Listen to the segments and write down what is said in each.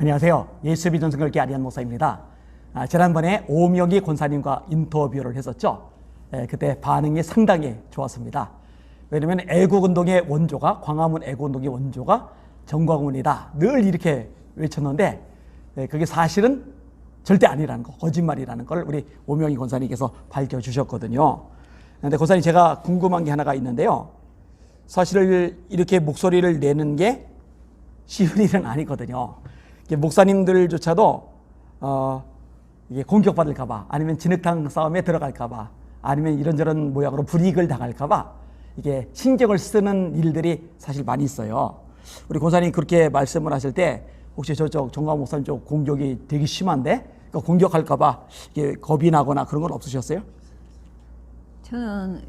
안녕하세요. 예수 믿는 성결교회 안희연 목사입니다. 지난번에 오명희 권사님과 인터뷰를 했었죠. 그때 반응이 상당히 좋았습니다. 왜냐하면 애국운동의 원조가, 광화문 애국운동의 원조가 정광훈이다, 늘 이렇게 외쳤는데 그게 사실은 절대 아니라는 거, 거짓말이라는 걸 우리 오명희 권사님께서 밝혀주셨거든요. 그런데 권사님, 제가 궁금한 게 하나가 있는데요. 사실 이렇게 목소리를 내는 게 쉬운 일은 아니거든요. 목사님들조차도 이게 공격받을까봐, 아니면 진흙탕 싸움에 들어갈까봐, 아니면 이런저런 모양으로 불이익을 당할까봐 이게 신경을 쓰는 일들이 사실 많이 있어요. 우리 권사님 그렇게 말씀을 하실 때 혹시 저쪽 정광훈 목사님 쪽 공격이 되게 심한데 공격할까봐 이게 겁이 나거나 그런 건 없으셨어요? 저는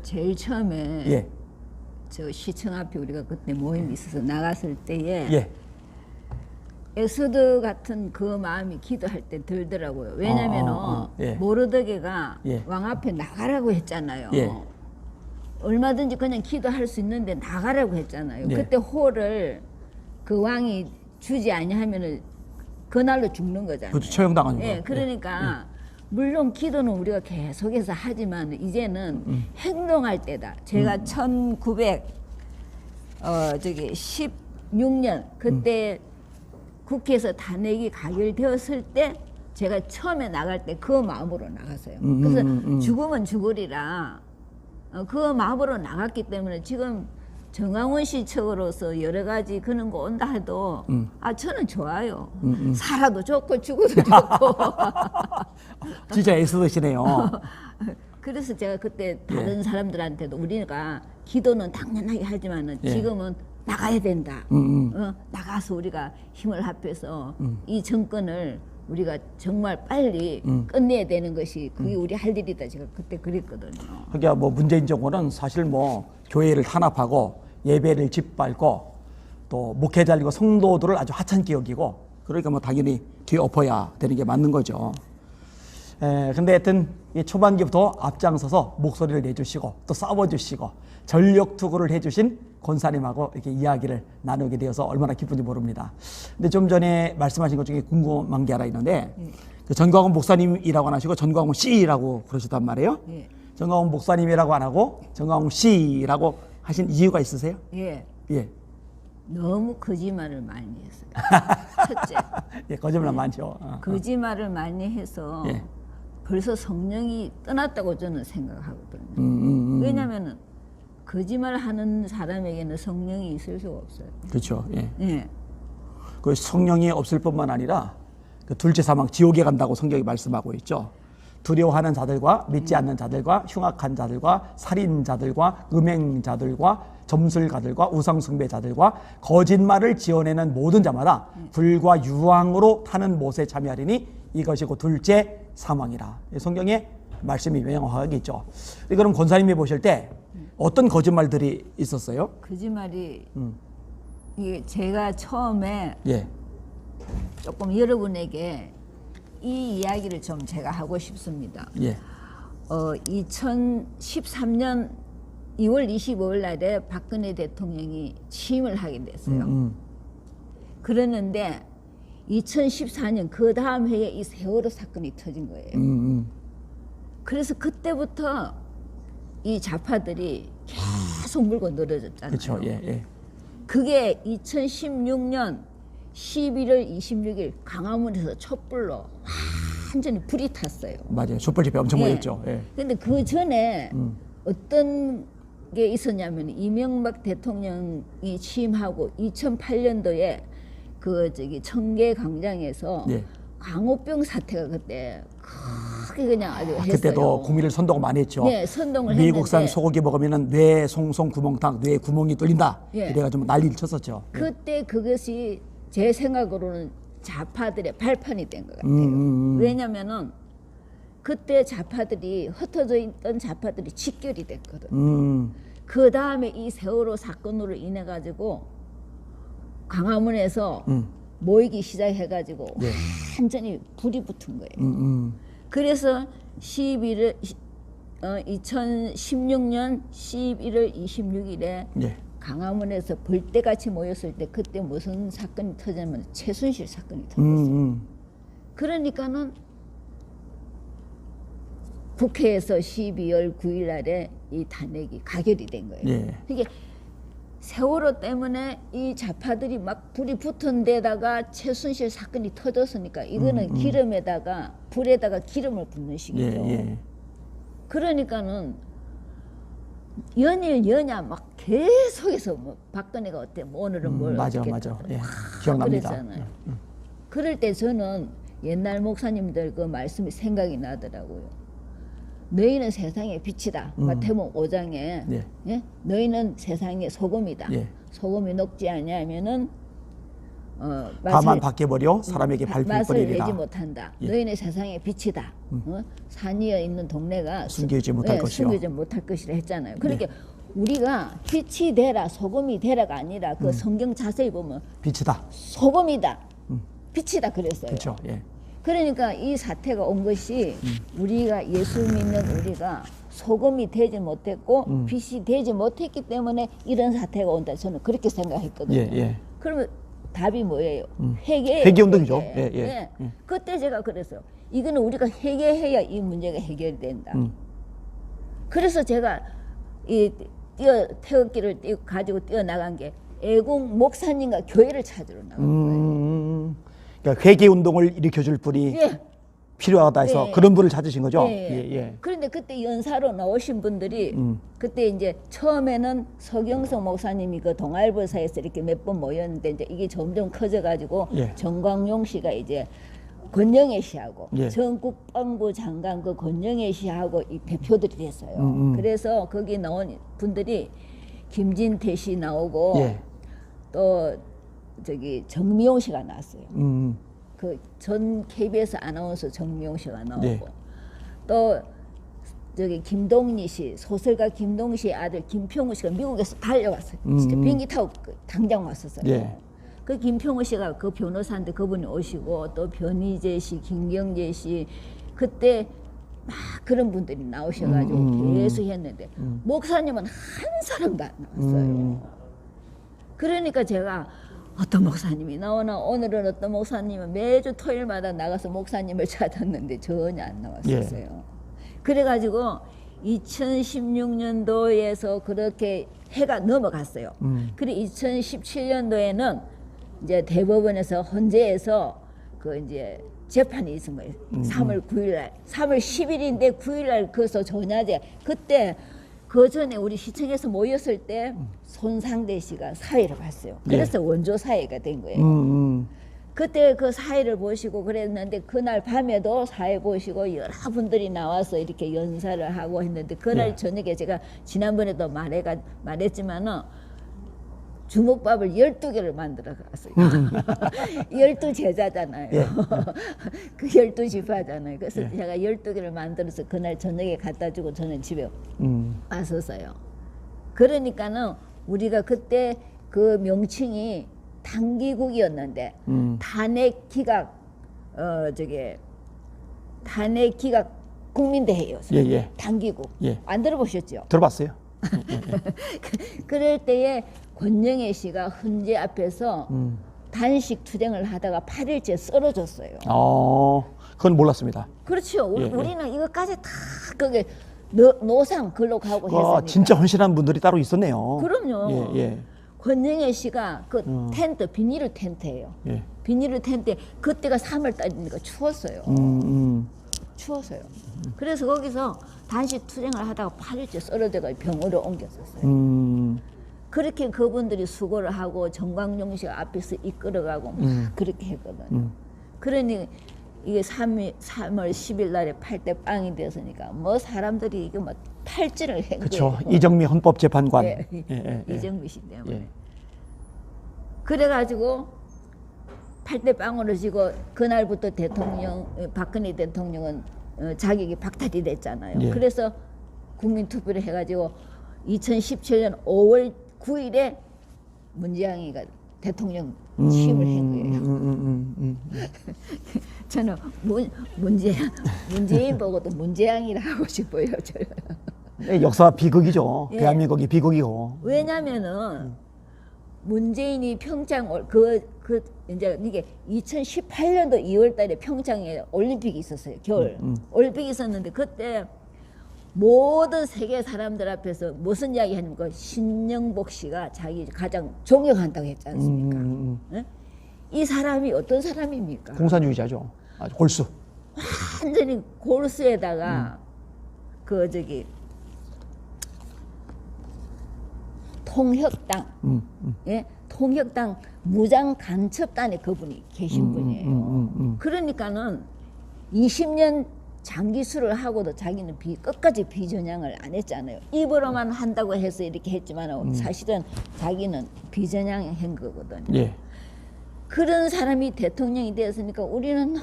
제일 처음에 저 시청 앞에 우리가 그때 모임이 있어서 나갔을 때에 에스더 같은 그 마음이 기도할 때 들더라고요. 왜냐면은 모르드게가 왕 앞에 나가라고 했잖아요. 얼마든지 그냥 기도할 수 있는데 나가라고 했잖아요. 그때 호를 그 왕이 주지 아니하면은 그날로 죽는 거잖아요. 그렇죠. 처형당하는 거. 그러니까 물론 기도는 우리가 계속해서 하지만 이제는 행동할 때다. 제가 16년 그때 국회에서 탄핵이 가결되었을 때 제가 처음에 나갈 때 그 마음으로 나갔어요. 그래서 죽으면 죽으리라 그 마음으로 나갔기 때문에 지금 정광훈 씨 측으로서 여러 가지 그런 거 온다 해도 저는 좋아요. 살아도 좋고 죽어도 좋고. 진짜 애쓰시네요. 그래서 제가 그때 다른 사람들한테도 우리가 기도는 당연하게 하지만은 지금은 나가야 된다. 나가서 우리가 힘을 합해서 이 정권을 우리가 정말 빨리 끝내야 되는 것이 그게 우리 할 일이다. 제가 그때 그랬거든요. 그러니까 뭐 문재인 정권은 사실 뭐 교회를 탄압하고 예배를 짓밟고 또 목회자들과 성도들을 아주 하찮게 여기고, 그러니까 뭐 당연히 뒤에 엎어야 되는 게 맞는 거죠. 근데 하여튼 이 초반기부터 앞장서서 목소리를 내주시고 또 싸워주시고 전력 투구를 해주신 권사님하고 이렇게 이야기를 나누게 되어서 얼마나 기쁜지 모릅니다. 근데 좀 전에 말씀하신 것 중에 궁금한 게 하나 있는데 그 전광훈 목사님이라고 안 하시고 전광훈 씨라고 그러시단 말이에요. 전광훈 목사님이라고 안 하고 전광훈 씨라고 하신 이유가 있으세요? 너무 거짓말을 많이 했어요. 첫째. 거짓말 많죠. 거짓말을 많이 해서 벌써 성령이 떠났다고 저는 생각하거든요. 왜냐하면 거짓말하는 사람에게는 성령이 있을 수가 없어요. 그렇죠. 그 성령이 없을 뿐만 아니라 그 둘째 사망 지옥에 간다고 성경이 말씀하고 있죠. 두려워하는 자들과 믿지 않는 자들과 흉악한 자들과 살인자들과 음행자들과 점술가들과 우상숭배자들과 거짓말을 지어내는 모든 자마다 불과 유황으로 타는 못에 참여하리니 이것이 곧 둘째 사망이라. 성경에 말씀이 명확하게 있죠. 그럼 권사님이 보실 때 어떤 거짓말들이 있었어요? 거짓말이 이게 제가 처음에 조금 여러분에게 이 이야기를 좀 제가 하고 싶습니다. 2013년 2월 25일 날에 박근혜 대통령이 취임을 하게 됐어요. 그랬는데 2014년 그 다음 해에 이 세월호 사건이 터진 거예요. 그래서 그때부터 이 좌파들이 계속 물고 늘어졌잖아요. 그렇죠. 그게 2016년 11월 26일 광화문에서 촛불로 완전히 불이 탔어요. 맞아요. 촛불 집회 엄청 모였죠. 근데 그 전에 어떤 게 있었냐면 이명박 대통령이 취임하고 2008년도에 그 청계 광장에서 광우병 사태가 그때 크게 그냥 아주 했어요. 그때도 국민을 선동을 많이 했죠. 선동을 미국산 했는데 소고기 먹으면 뇌 송송 구멍탕, 뇌 구멍이 뚫린다. 그래가지고 난리를 쳤었죠. 그때 그것이 제 생각으로는 좌파들의 발판이 된 것 같아요. 왜냐면은 그때 좌파들이 흩어져 있던 좌파들이 직결이 됐거든. 그 다음에 이 세월호 사건으로 인해 가지고 광화문에서 모이기 시작해가지고 완전히 불이 붙은 거예요. 그래서 2016년 11월 26일에 강화문에서 벌떼같이 모였을 때 그때 무슨 사건이 터졌냐면 최순실 사건이 터졌어요. 그러니까는 국회에서 12월 9일 날에 이 탄핵이 가결이 된 거예요. 예. 이게 세월호 때문에 이 좌파들이 막 불이 붙은 데다가 최순실 사건이 터졌으니까 이거는 기름에다가 불에다가 기름을 붓는 식이죠. 예. 그러니까는 연일 연야 막 계속해서 뭐 박근혜가 어때? 뭐 오늘은 뭘 맞아. 어떻게 예. 기억납니다. 그랬잖아요. 그럴 때 저는 옛날 목사님들 그 말씀이 생각이 나더라고요. 너희는 세상의 빛이다. 마태복음 5장에 예. 예? 너희는 세상의 소금이다. 예. 소금이 녹지 않냐면은 다만 밖에 버려 사람에게 밟힐 맛을 뿐이리라. 내지 못한다. 예. 너희는 세상의 빛이다. 산이여 있는 동네가 숨기지 못할 것이요. 숨기지 못할 것이라 했잖아요. 그러니까 우리가 빛이 되라, 소금이 되라가 아니라 그 성경 자세히 보면 빛이다. 소금이다, 빛이다 그랬어요. 그렇죠. 예. 그러니까 이 사태가 온 것이 우리가 예수 믿는 우리가 소금이 되지 못했고 빛이 되지 못했기 때문에 이런 사태가 온다. 저는 그렇게 생각했거든요. 예. 그러면 답이 뭐예요? 회개. 회개 운동이죠. 예. 그때 제가 그랬어요. 이거는 우리가 회개해야 이 문제가 해결이 된다. 그래서 제가 이 태극기를 가지고 뛰어나간 게 애국 목사님과 교회를 찾으러 나간 거예요. 그러니까 회개 운동을 일으켜줄 분이 예. 필요하다 해서 예. 그런 분을 찾으신 거죠. 예. 그런데 그때 연사로 나오신 분들이 그때 이제 처음에는 서경석 목사님이 그 동아일보사에서 이렇게 몇 번 모였는데 이제 이게 점점 커져가지고 예. 정광용 씨가 이제 권영애 씨하고 예. 전 국방부 장관 그 권영애 씨하고 이 대표들이 됐어요. 그래서 거기 나온 분들이 김진태 씨 나오고 예. 또 저기 정미용 씨가 나왔어요. 그 전 KBS 아나운서 정미용 씨가 나오고 네. 또 저기 김동리 씨 소설가 김동리 씨의 아들 김평우 씨가 미국에서 달려왔어요. 진짜 비행기 타고 당장 왔었어요. 예. 그 김평우 씨가 그 변호사인데 그분이 오시고 또 변희재 씨, 김경재 씨 그때 막 그런 분들이 나오셔가지고 계속 했는데 목사님은 한 사람도 안 나왔어요. 그러니까 제가 어떤 목사님이 나오나 오늘은 어떤 목사님은 매주 토요일마다 나가서 목사님을 찾았는데 전혀 안 나왔었어요. 예. 그래가지고 2016년도에서 그렇게 해가 넘어갔어요. 그리고 2017년도에는 이제 대법원에서 헌재에서 그 이제 재판이 있은 거예요. 3월 9일날, 3월 10일인데 9일날 그래서 전야제 그때 그 전에 우리 시청에서 모였을 때 손상대 씨가 사회를 봤어요. 그래서 원조 사회가 된 거예요. 그때 그 사회를 보시고 그랬는데 그날 밤에도 사회 보시고 여러 분들이 나와서 이렇게 연사를 하고 했는데 그날 저녁에 제가 지난번에도 말했지만은 주먹밥을 12개를 만들어 갔어요. 12제자잖아요. 그 12지파잖아요. 그래서 제가 12개를 만들어서 그날 저녁에 갖다 주고 저는 집에 왔었어요. 그러니까는 우리가 그때 그 명칭이 단기국이었는데 탄핵 기각 탄핵 기각 국민대회였어요. 예. 단기국. 안 들어보셨죠? 들어봤어요. 그럴 때에 권영애 씨가 헌재 앞에서 단식 투쟁을 하다가 8일째 쓰러졌어요. 그건 몰랐습니다. 그렇죠. 우리는 이것까지 다 그게 노상 글로 가고 했으니까. 진짜 헌신한 분들이 따로 있었네요. 그럼요. 예. 권영애 씨가 그 텐트, 비닐을 텐트예요. 비닐을 텐트에 그때가 3월 달이니까 추웠어요. 추웠어요. 그래서 거기서 단식 투쟁을 하다가 8일째 쓰러져가 병원으로 옮겼었어요. 그렇게 그분들이 수고를 하고 정광용 씨가 앞에서 이끌어가고 막 그렇게 했거든요. 그러니 이게 3월 10일 날에 8대 빵이 됐으니까 뭐 사람들이 이게 뭐 탈진을 한 그렇죠. 거예요. 이정미 헌법재판관. 이정미 씨 때문에. 그래가지고 8대 빵으로 지고 그날부터 박근혜 대통령은 자격이 박탈이 됐잖아요. 그래서 국민투표를 해가지고 2017년 5월 9일에 문재양이가 대통령 취임을 한 거예요. 저는 문재인 보고도 문재양이라 하고 싶어요. 역사 비극이죠. 예. 대한민국이 비극이고. 왜냐면은 문재인이 평창 이제 이게 2018년도 2월달에 평창에 올림픽이 있었어요. 겨울 올림픽이 있었는데 그때 모든 세계 사람들 앞에서 무슨 이야기 하냐면 신영복 씨가 자기 가장 존경한다고 했지 않습니까? 예? 이 사람이 어떤 사람입니까? 공산주의자죠. 아주 골수. 완전히 골수에다가 통혁당, 예, 통혁당 무장 간첩단에 그분이 계신 분이에요. 그러니까는 20년 장기수를 하고도 자기는 끝까지 비전향을 안 했잖아요. 입으로만 한다고 해서 이렇게 했지만 사실은 자기는 비전향한 거거든요. 예. 그런 사람이 대통령이 되었으니까 우리는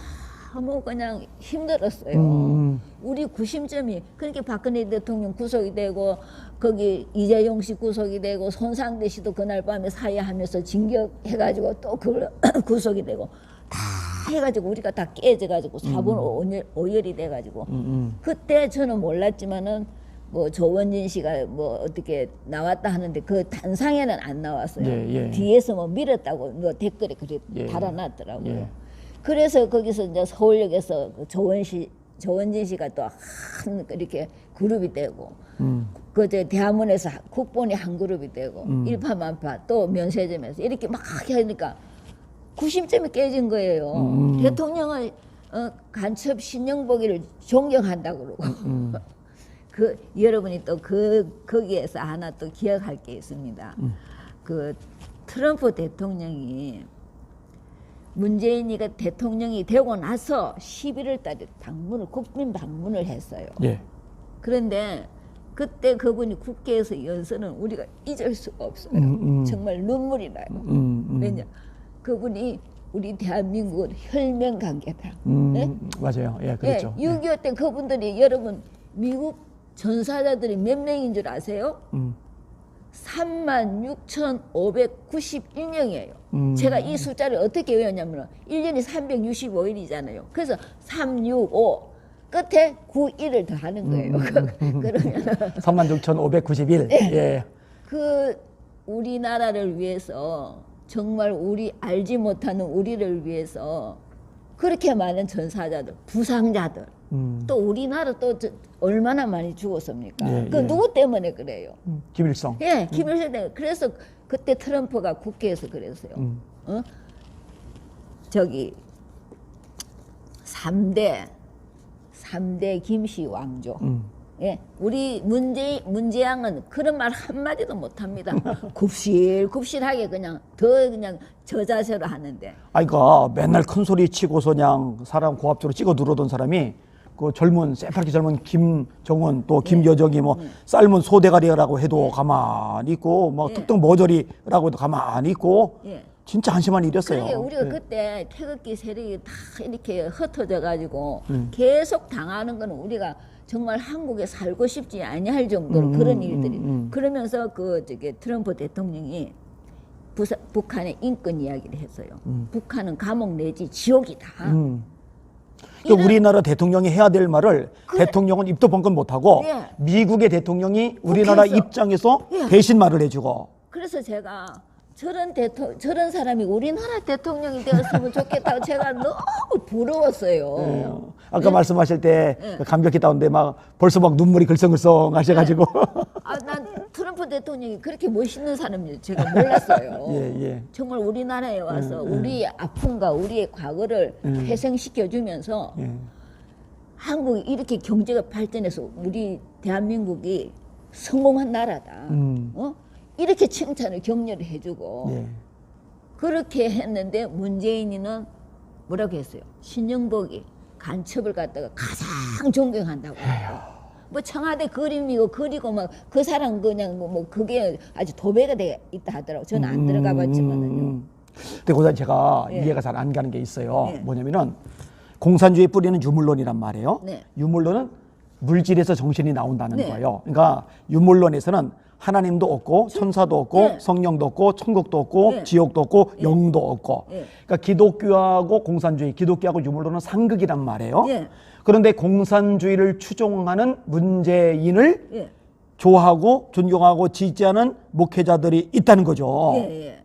너무 그냥 힘들었어요. 우리 구심점이 그렇게 박근혜 대통령 구속이 되고 거기 이재용 씨 구속이 되고 손상대 씨도 그날 밤에 사회하면서 징격해가지고 또 그걸 구속이 되고 다 해가지고 우리가 다 깨져가지고 사분 오열이 돼가지고 그때 저는 몰랐지만은 뭐 조원진 씨가 뭐 어떻게 나왔다 하는데 그 단상에는 안 나왔어요. 예. 뒤에서 뭐 밀었다고 뭐 댓글에 그래 예. 달아놨더라고요. 예. 그래서 거기서 이제 서울역에서 그 조원진 씨가 또 한 이렇게 그룹이 되고 그저 대학문에서 국본이 한 그룹이 되고 일파만파 또 면세점에서 이렇게 막 하니까 구심점이 깨진 거예요. 대통령을 간첩 신영복이를 존경한다고 그러고 여러분이 또 거기에서 하나 또 기억할 게 있습니다. 그 트럼프 대통령이 문재인이가 대통령이 되고 나서 11월 달에 국민 방문을 했어요. 예. 그런데 그때 그분이 국회에서 연설은 우리가 잊을 수가 없어요. 정말 눈물이 나요. 왜냐 그분이 우리 대한민국은 혈맹 관계다. 네? 맞아요. 예, 그렇죠. 예, 6.25 때 그분들이 여러분 미국 전사자들이 몇 명인 줄 아세요? 36,591명이에요. 제가 이 숫자를 어떻게 외웠냐면 1년이 365일이잖아요. 그래서 365 끝에 91을 더 하는 거예요. 그러면 36,591. 예. 그 우리나라를 위해서 정말 우리 알지 못하는 우리를 위해서 그렇게 많은 전사자들, 부상자들 또 우리나라 또 얼마나 많이 죽었습니까? 예, 그 예. 누구 때문에 그래요? 김일성. 예, 김일성 때문에. 그래서 그때 트럼프가 국회에서 그랬어요. 저기 3대 김씨 왕조. 예, 우리 문재양은 그런 말 한마디도 못합니다. 굽실굽실하게 그냥 저 자세로 하는데. 그러니까 맨날 큰 소리 치고서 그냥 사람 고압적으로 찍어 누르던 사람이 그 새파랗게 젊은 김정은 또 김여정이 뭐 삶은 소대가리라고 해도 가만히 있고 뭐 특등 머저리라고 해도 가만히 있고 진짜 한심한 일이었어요. 그러게 우리가 그때 태극기 세력이 다 이렇게 흩어져 가지고 계속 당하는 거는 우리가 정말 한국에 살고 싶지 아니할 정도로 그런 일들이 그러면서 트럼프 대통령이 북한의 인권 이야기를 했어요. 북한은 감옥 내지 지옥이다. 그러니까 우리나라 대통령이 해야 될 말을 대통령은 입도 벙긋 못하고 예. 미국의 대통령이 우리나라 국회에서. 입장에서 예. 대신 말을 해주고. 그래서 제가 저런 사람이 우리나라 대통령이 되었으면 좋겠다고 제가 너무 부러웠어요. 아까 말씀하실 때 예. 감격했다는데 벌써 눈물이 글썽글썽 하셔가지고. 난 트럼프 대통령이 그렇게 멋있는 사람인지 제가 몰랐어요. 예. 정말 우리나라에 와서 우리의 아픔과 우리의 과거를 회생시켜주면서 한국이 이렇게 경제가 발전해서 우리 대한민국이 성공한 나라다. 이렇게 칭찬을 격려를 해주고 예. 그렇게 했는데 문재인이는 뭐라고 했어요? 신영복이 간첩을 갖다가 가장 존경한다고. 뭐 청와대 그림이고 그리고 막 그 사람 그냥 뭐 그게 아주 도배가 돼 있다 하더라고. 저는 안 들어가 봤지만은요. 근데 고사 제가 예. 이해가 잘 안 가는 게 있어요. 예. 뭐냐면은 공산주의 뿌리는 유물론이란 말이에요. 네. 유물론은 물질에서 정신이 나온다는 네. 거예요. 그러니까 유물론에서는 하나님도 없고 천사도 없고 네. 성령도 없고 천국도 없고 네. 지옥도 없고 영도 없고. 네. 그러니까 기독교하고 공산주의, 기독교하고 유물론은 상극이란 말이에요. 예. 그런데 공산주의를 추종하는 문재인을 예. 좋아하고 존경하고 지지하는 목회자들이 있다는 거죠. 예, 예.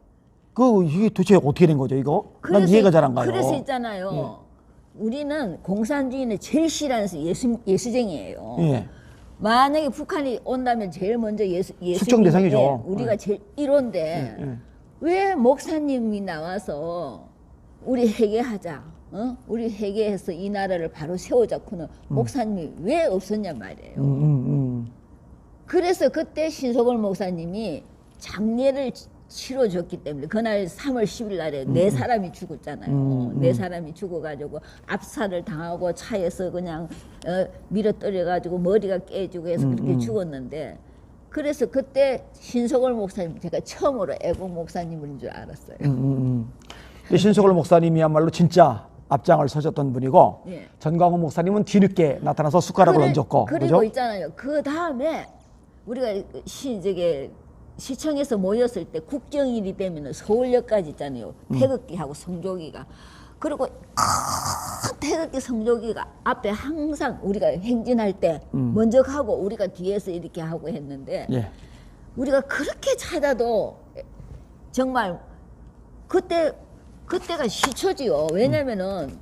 이게 도대체 어떻게 된 거죠, 이거? 난 이해가 잘 안 가요. 그래서 있잖아요. 우리는 공산주의는 제일 싫어하는 예수쟁이에요. 예. 만약에 북한이 온다면 제일 먼저 숙청 대상이죠. 우리가 제일 1호인데 예. 왜 목사님이 나와서 우리 회개하자, 우리 회개해서 이 나라를 바로 세우자고는 목사님이 왜 없었냔 말이에요. 그래서 그때 신석월 목사님이 장례를 치러줬기 때문에 그날 3월 10일 날에 네 사람이 죽었잖아요. 네 사람이 죽어가지고 압살을 당하고 차에서 그냥 밀어떨려가지고 머리가 깨지고 해서 그렇게 죽었는데, 그래서 그때 신석월 목사님 제가 처음으로 애국 목사님인 줄 알았어요. 신석월 목사님이야말로 진짜 앞장을 서셨던 분이고, 예. 전광훈 목사님은 뒤늦게 나타나서 숟가락을 얹었고, 그리고 그죠? 있잖아요. 그 다음에 우리가 시청에서 모였을 때 국경일이 되면 서울역까지 있잖아요. 태극기하고 성조기가. 그리고 큰 태극기 성조기가 앞에 항상 우리가 행진할 때 먼저 가고 우리가 뒤에서 이렇게 하고 했는데, 예. 우리가 그렇게 찾아도 정말 그때가 시초지요. 왜냐면은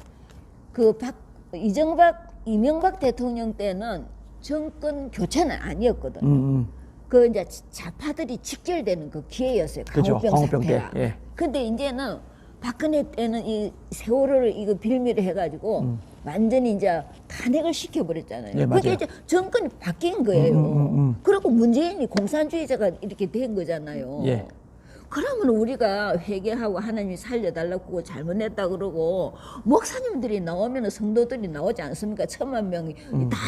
이명박 대통령 때는 정권 교체는 아니었거든요. 그 이제 좌파들이 직결되는 그 기회였어요. 그죠. 광우병 광우병 사태가. 때. 예. 근데 이제는 박근혜 때는 이 세월호를 이거 빌미를 해가지고 완전히 이제 탄핵을 시켜버렸잖아요. 예, 그게 맞아요. 이제 정권이 바뀐 거예요. 그리고 문재인이 공산주의자가 이렇게 된 거잖아요. 예. 그러면 우리가 회개하고 하나님이 살려달라고 잘못했다 그러고 목사님들이 나오면 성도들이 나오지 않습니까? 1000만 명이 다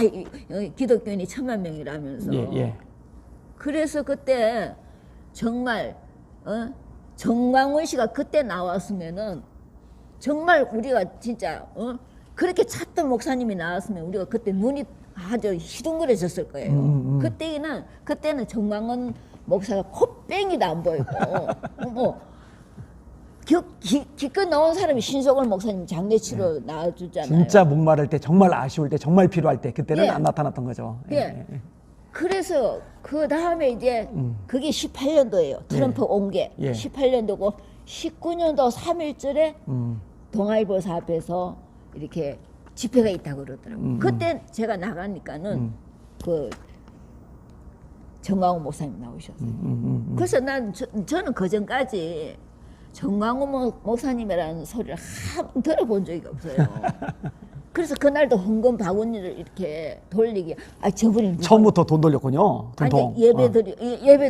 기독교인이 1000만 명이라면서. 예, 예. 그래서 그때 정말 정광훈 씨가 그때 나왔으면은 정말 우리가 진짜 그렇게 찾던 목사님이 나왔으면 우리가 그때 눈이 아주 희둥그레졌을 거예요. 그때는 정광훈 목사가 코뺑이도 안 보이고 뭐 기껏 나온 사람이 신석월 목사님 장례 치러 나와주잖아요. 진짜 목마를 때, 정말 아쉬울 때, 정말 필요할 때 그때는 예. 안 나타났던 거죠. 예. 그래서 그 다음에 이제 그게 18년도예요. 트럼프 온 게 예. 18년도고 19년도 3일절에 동아일보사 앞에서 이렇게 집회가 있다고 그러더라고요. 그때 제가 나가니까는 그 정광훈 목사님 나오셨어요. 그래서 저는 그 전까지 정광훈 목사님이라는 소리를 한 번 들어본 적이 없어요. 그래서 그날도 헌금 바구니를 이렇게 돌리기, 저분이 누가 처음부터 돈 돌렸군요. 돈통. 예배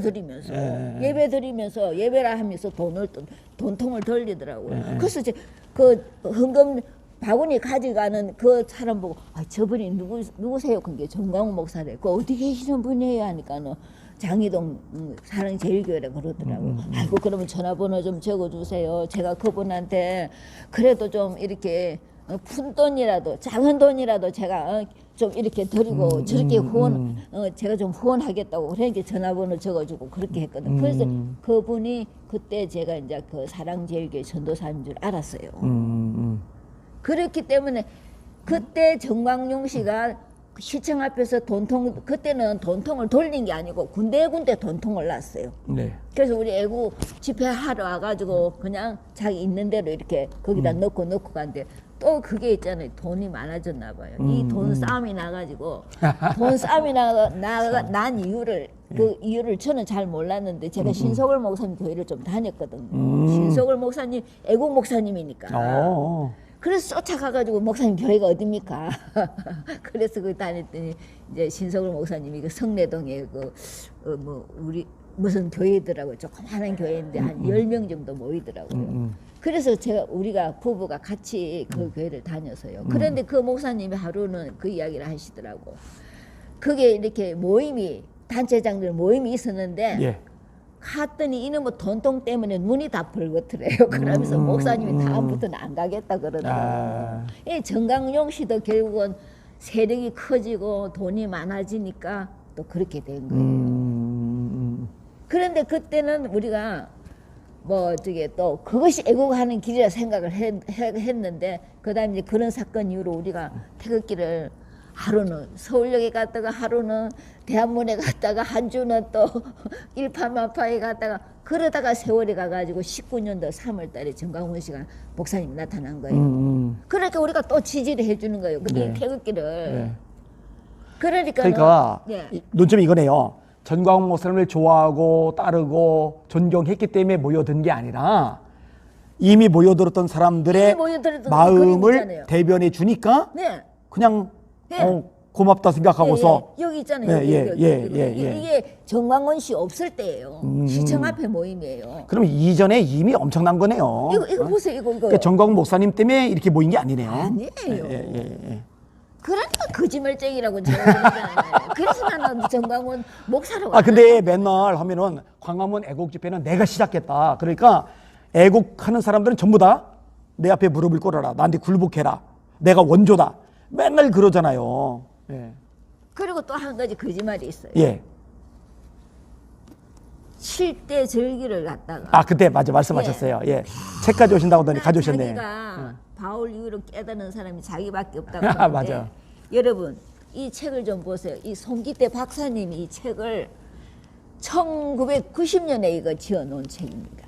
드리면서 예. 예배 드리면서 예배라 하면서 돈통을 돌리더라고요. 예. 그래서 이제 그 헌금 바구니 가져가는 그 사람 보고 저분이 누구세요? 그게 정광훈 목사래. 그 어디 계시는 분이에요? 하니까는 장이동 사랑제일교회라 그러더라고요. 아이고 그러면 전화번호 좀 적어주세요. 제가 그분한테 그래도 좀 이렇게 푼돈이라도 작은 돈이라도 제가 좀 이렇게 드리고 저렇게 후원 제가 좀 후원하겠다고 그러니까 전화번호 적어주고 그렇게 했거든. 그래서 그분이 그때 제가 이제 그 사랑제일교회 전도사인 줄 알았어요. 그렇기 때문에 그때 정광용 씨가 시청 앞에서 그때는 돈통을 돌린 게 아니고 군데군데 돈통을 놨어요. 네. 그래서 우리 애국 집회하러 와가지고 그냥 자기 있는 대로 이렇게 거기다 넣고 갔는데 또 그게 있잖아요. 돈이 많아졌나 봐요. 이 돈 싸움이 나가지고 돈 싸움이 난 이유를 그 이유를 저는 잘 몰랐는데 제가 신석월 목사님 교회를 좀 다녔거든요. 신석월 목사님 애국 목사님이니까. 그래서 쫓아가가지고 목사님 교회가 어딥니까? 그래서 그 다녔더니 이제 신석월 목사님이 그 성내동에 우리 무슨 교회더라고요. 조그마한 교회인데 한 10명 정도 모이더라고요. 그래서 우리가 부부가 같이 그 교회를 다녔어요. 그런데 그 목사님이 하루는 그 이야기를 하시더라고. 그게 이렇게 단체장들 모임이 있었는데 예. 갔더니 이놈의 돈통 때문에 눈이 다 벌겋더래요. 그러면서 목사님이 다음부터는 안 가겠다 그러더라고요. 이 정강용 씨도 결국은 세력이 커지고 돈이 많아지니까 또 그렇게 된 거예요. 그런데 그때는 우리가 또 그것이 애국하는 길이라 생각을 했는데 그다음에 이제 그런 사건 이후로 우리가 태극기를 하루는 서울역에 갔다가 하루는 대한문에 갔다가 한 주는 또 일파만파에 갔다가 그러다가 세월이 가가지고 19년도 3월 달에 정광훈 씨가 목사님 나타난 거예요. 그러니까 우리가 또 지지를 해주는 거예요. 근데 네. 이 태극기를. 네. 그러니까 논점이 이거네요. 전광훈 목사님을 좋아하고 따르고 존경했기 때문에 모여든 게 아니라 이미 모여들었던 사람들의 이미 모여들었던 마음을 그림이잖아요. 대변해 주니까 네. 그냥 네. 고맙다 생각하고서 여기 있잖아요. 예, 여기, 예, 여기. 예, 예. 이게 정광훈 씨 없을 때예요. 시청 앞에 모임이에요. 그럼 이전에 이미 엄청난 거네요. 이거 보세요. 이거. 그러니까 전광훈 목사님 때문에 이렇게 모인 게 아니네요. 아니에요. 예. 그러니까 거짓말쟁이라고 제가 그러잖아요. 그래서 나는 정광훈 목사라고. 근데 맨날 하면은 광화문 애국 집회는 내가 시작했다. 그러니까 애국하는 사람들은 전부 다 내 앞에 무릎을 꿇어라. 나한테 굴복해라. 내가 원조다. 맨날 그러잖아요. 예. 그리고 또 한 가지 거짓말이 있어요. 예. 7대 절기를 갖다가 그때 맞아 말씀하셨어요. 예. 책 가져오신다고 하더니 가져오셨네. 자기가 바울 이후로 깨닫는 사람이 자기밖에 없다고 하는데 맞아. 여러분 이 책을 좀 보세요. 이 송기태 박사님이 이 책을 1990년에 이거 지어놓은 책입니다.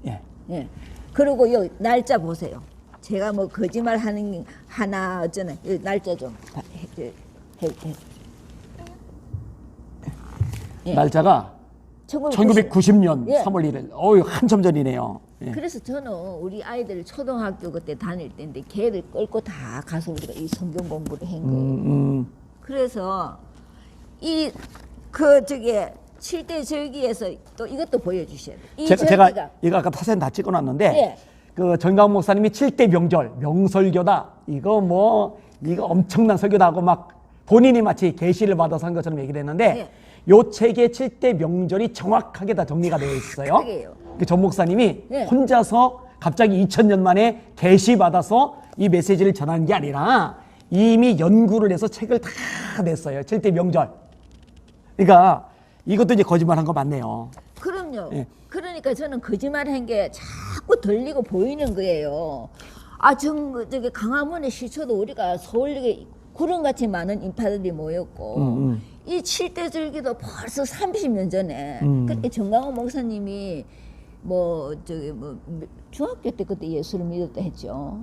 예. 예. 그리고 요 날짜 보세요. 제가 뭐 거짓말 하는 게 하나 어쩌나 이 날짜 좀 해. 예. 날짜가 1990년 예. 3월 1일. 어유 한참 전이네요. 예. 그래서 저는 우리 아이들 초등학교 그때 다닐 때인데 걔를 끌고 다 가서 우리가 이 성경 공부를 한 거예요. 그래서 이 저게 7대 절기에서 또 이것도 보여주셔야 돼요. 이 제가 절기가 이거 아까 사진 다 찍어놨는데 예. 그 전광훈 목사님이 7대 명절 명설교다 이거 엄청난 설교다 하고 막 본인이 마치 계시를 받아서 한 것처럼 얘기를 했는데 요 책에 7대 명절이 정확하게 다 정리가 되어 있어요. 그게요. 그 전 목사님이 예. 혼자서 갑자기 2000년 만에 계시 받아서 이 메시지를 전하는 게 아니라 이미 연구를 해서 책을 다 냈어요. 7대 명절. 그러니까 이것도 이제 거짓말한 거 맞네요. 그럼요. 예. 그러니까 저는 거짓말한 게 자꾸 들리고 보이는 거예요. 저기 강화문에 시초도 우리가 서울역에 구름같이 많은 인파들이 모였고 이 7대 절기도 벌써 30년 전에 그때 정광훈 목사님이 중학교 때 그때 예수를 믿었다 했죠.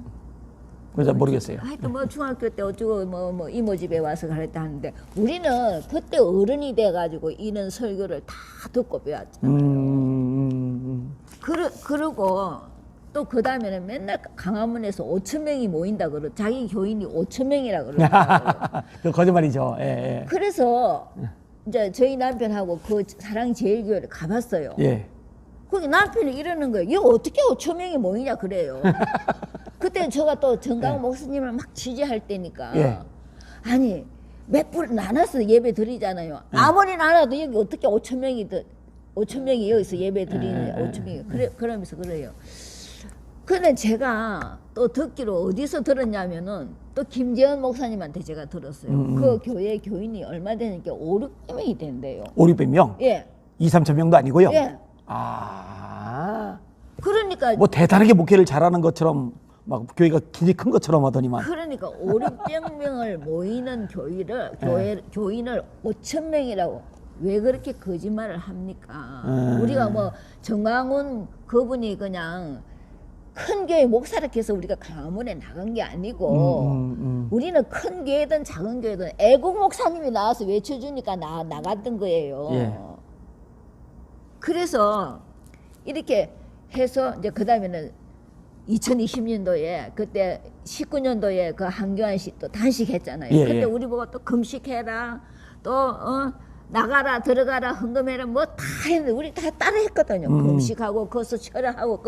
그래서 모르겠어요. 하여튼 중학교 때 어쩌고 이모 집에 와서 그랬다 하는데 우리는 그때 어른이 돼가지고 이런 설교를 다 듣고 배웠잖아요. 그러고 또 그 다음에는 맨날 강화문에서 5,000명이 모인다 자기 교인이 5,000명이라 그러더라고요. 그 거짓말이죠. 예. 그래서 이제 저희 남편하고 그 사랑제일교회를 가봤어요. 예. 거기 남편이 이러는 거예요. 이거 어떻게 5,000명이 모이냐 그래요. 그때 제가 또 정광훈 목사님을 막 지지할 때니까 예. 아니 몇 분 나눠서 예배 드리잖아요. 아무리 나눠도 여기 어떻게 5,000명이 여기서 예배 드리느냐 5,000명이 그러면서 그래요. 근데 제가 또 듣기로 어디서 들었냐면은 또 김재현 목사님한테 제가 들었어요. 그 교회 교인이 얼마 되는 게 500명이 된대요. 500명? 예. 2-3천 명도 아니고요? 예. 그러니까 뭐 대단하게 목회를 잘하는 것처럼 막 교회가 굉장히 큰 것처럼 하더니만. 그러니까 500명을 모이는 교인을 5,000명이라고 왜 그렇게 거짓말을 합니까? 우리가 정광훈 그분이 그냥 큰 교회 목사라 해서 우리가 강화문에 나간 게 아니고 우리는 큰 교회든 작은 교회든 애국 목사님이 나와서 외쳐주니까 나갔던 거예요. 예. 그래서 이렇게 해서 이제 그 다음에는 2020년도에 그때 19년도에 그 한교안 씨 또 단식했잖아요. 예, 그때 예. 우리 보고 또 금식해라 또 나가라 들어가라 헌금해라 뭐 다 했는데 우리 다 따라했거든요. 금식하고 거기서 철야하고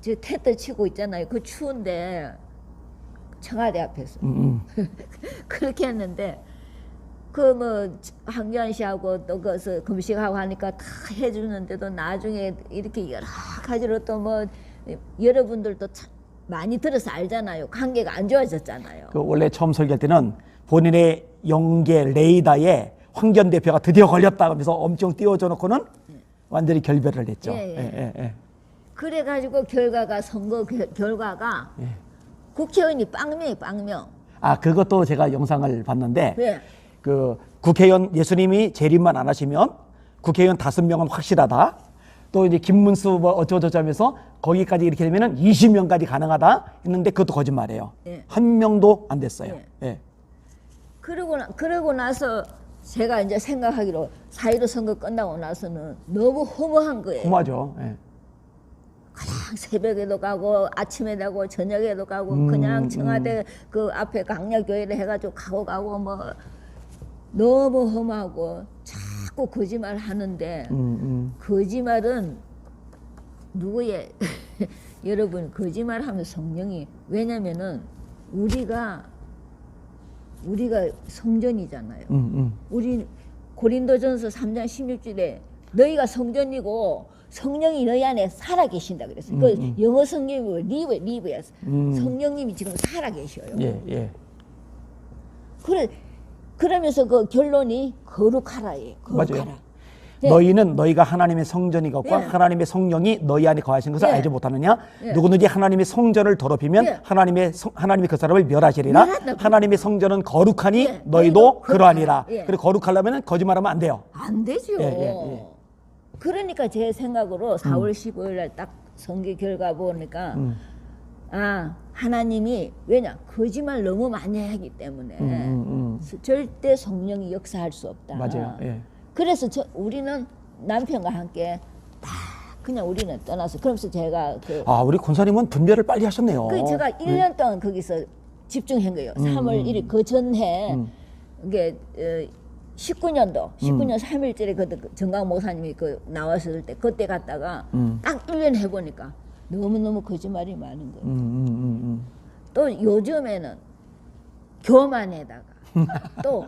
저 텐트 치고 있잖아요. 그 추운데 청와대 앞에서 그렇게 했는데 한교안 씨하고 또 거기서 금식하고 하니까 다 해주는데도 나중에 이렇게 여러 가지로 또 여러분들도 참 많이 들어서 알잖아요. 관계가 안 좋아졌잖아요. 그 원래 처음 설교할 때는 본인의 영계 레이더에 황교안 대표가 드디어 걸렸다 하면서 엄청 띄워줘 놓고는 완전히 결별을 했죠. 예. 그래가지고 선거 결과가 국회의원이 빵명. 아, 그것도 제가 영상을 봤는데 왜? 그 국회의원 예수님이 재림만 안 하시면 국회의원 5명은 확실하다. 또 이제 김문수 뭐 어쩌고저쩌면서 거기까지 이렇게 되면은 20명까지 가능하다 했는데 그것도 거짓말이에요. 예. 한 명도 안 됐어요. 예. 예. 그러고 나서 제가 이제 생각하기로 4.15 선거 끝나고 나서는 너무 허무한 거예요. 고마죠. 예. 그냥 새벽에도 가고 아침에도 가고 저녁에도 가고 그냥 청와대 그 앞에 강력교회를 해가지고 가고 뭐 너무 험하고 자꾸 거짓말 하는데 거짓말은 누구의 여러분 거짓말하면 성령이 왜냐면은 우리가 성전이잖아요. 우리 고린도전서 3장 16절에 너희가 성전이고 성령이 너희 안에 살아 계신다 그랬어요. 그 영어 성경이 리브였어. 성령님이 지금 살아 계셔요. 예, 예. 그러면서 그 결론이 거룩하라예요. 거룩하라. 맞아요. 네. 너희는 너희가 하나님의 성전이고 네. 하나님의 성령이 너희 안에 거하신 것을 네. 알지 못하느냐? 네. 누구든지 하나님의 성전을 더럽히면 네. 하나님이 그 사람을 멸하시리라. 멸한다고. 하나님의 성전은 거룩하니 네. 너희도 그러하니라. 예. 그리고 거룩하려면 거짓말하면 안 돼요. 안 되죠. 예. 그러니까 제 생각으로 4월 15일 날 딱 선거 결과 보니까 아 하나님이 왜냐 거짓말 너무 많이 하기 때문에 절대 성령이 역사할 수 없다. 맞아요. 예. 그래서 우리는 남편과 함께 다 그냥 우리는 떠나서 그러면서 제가 아, 우리 권사님은 분별을 빨리 하셨네요. 제가 1년 동안 거기서 집중한 거예요. 3월 1일 그 전해 이게 19년 3일절에 그 정강 목사님이 그 나왔을 때 그때 갔다가 딱 1년 해보니까 너무너무 거짓말이 많은 거예요. 또 요즘에는 교만에다가 또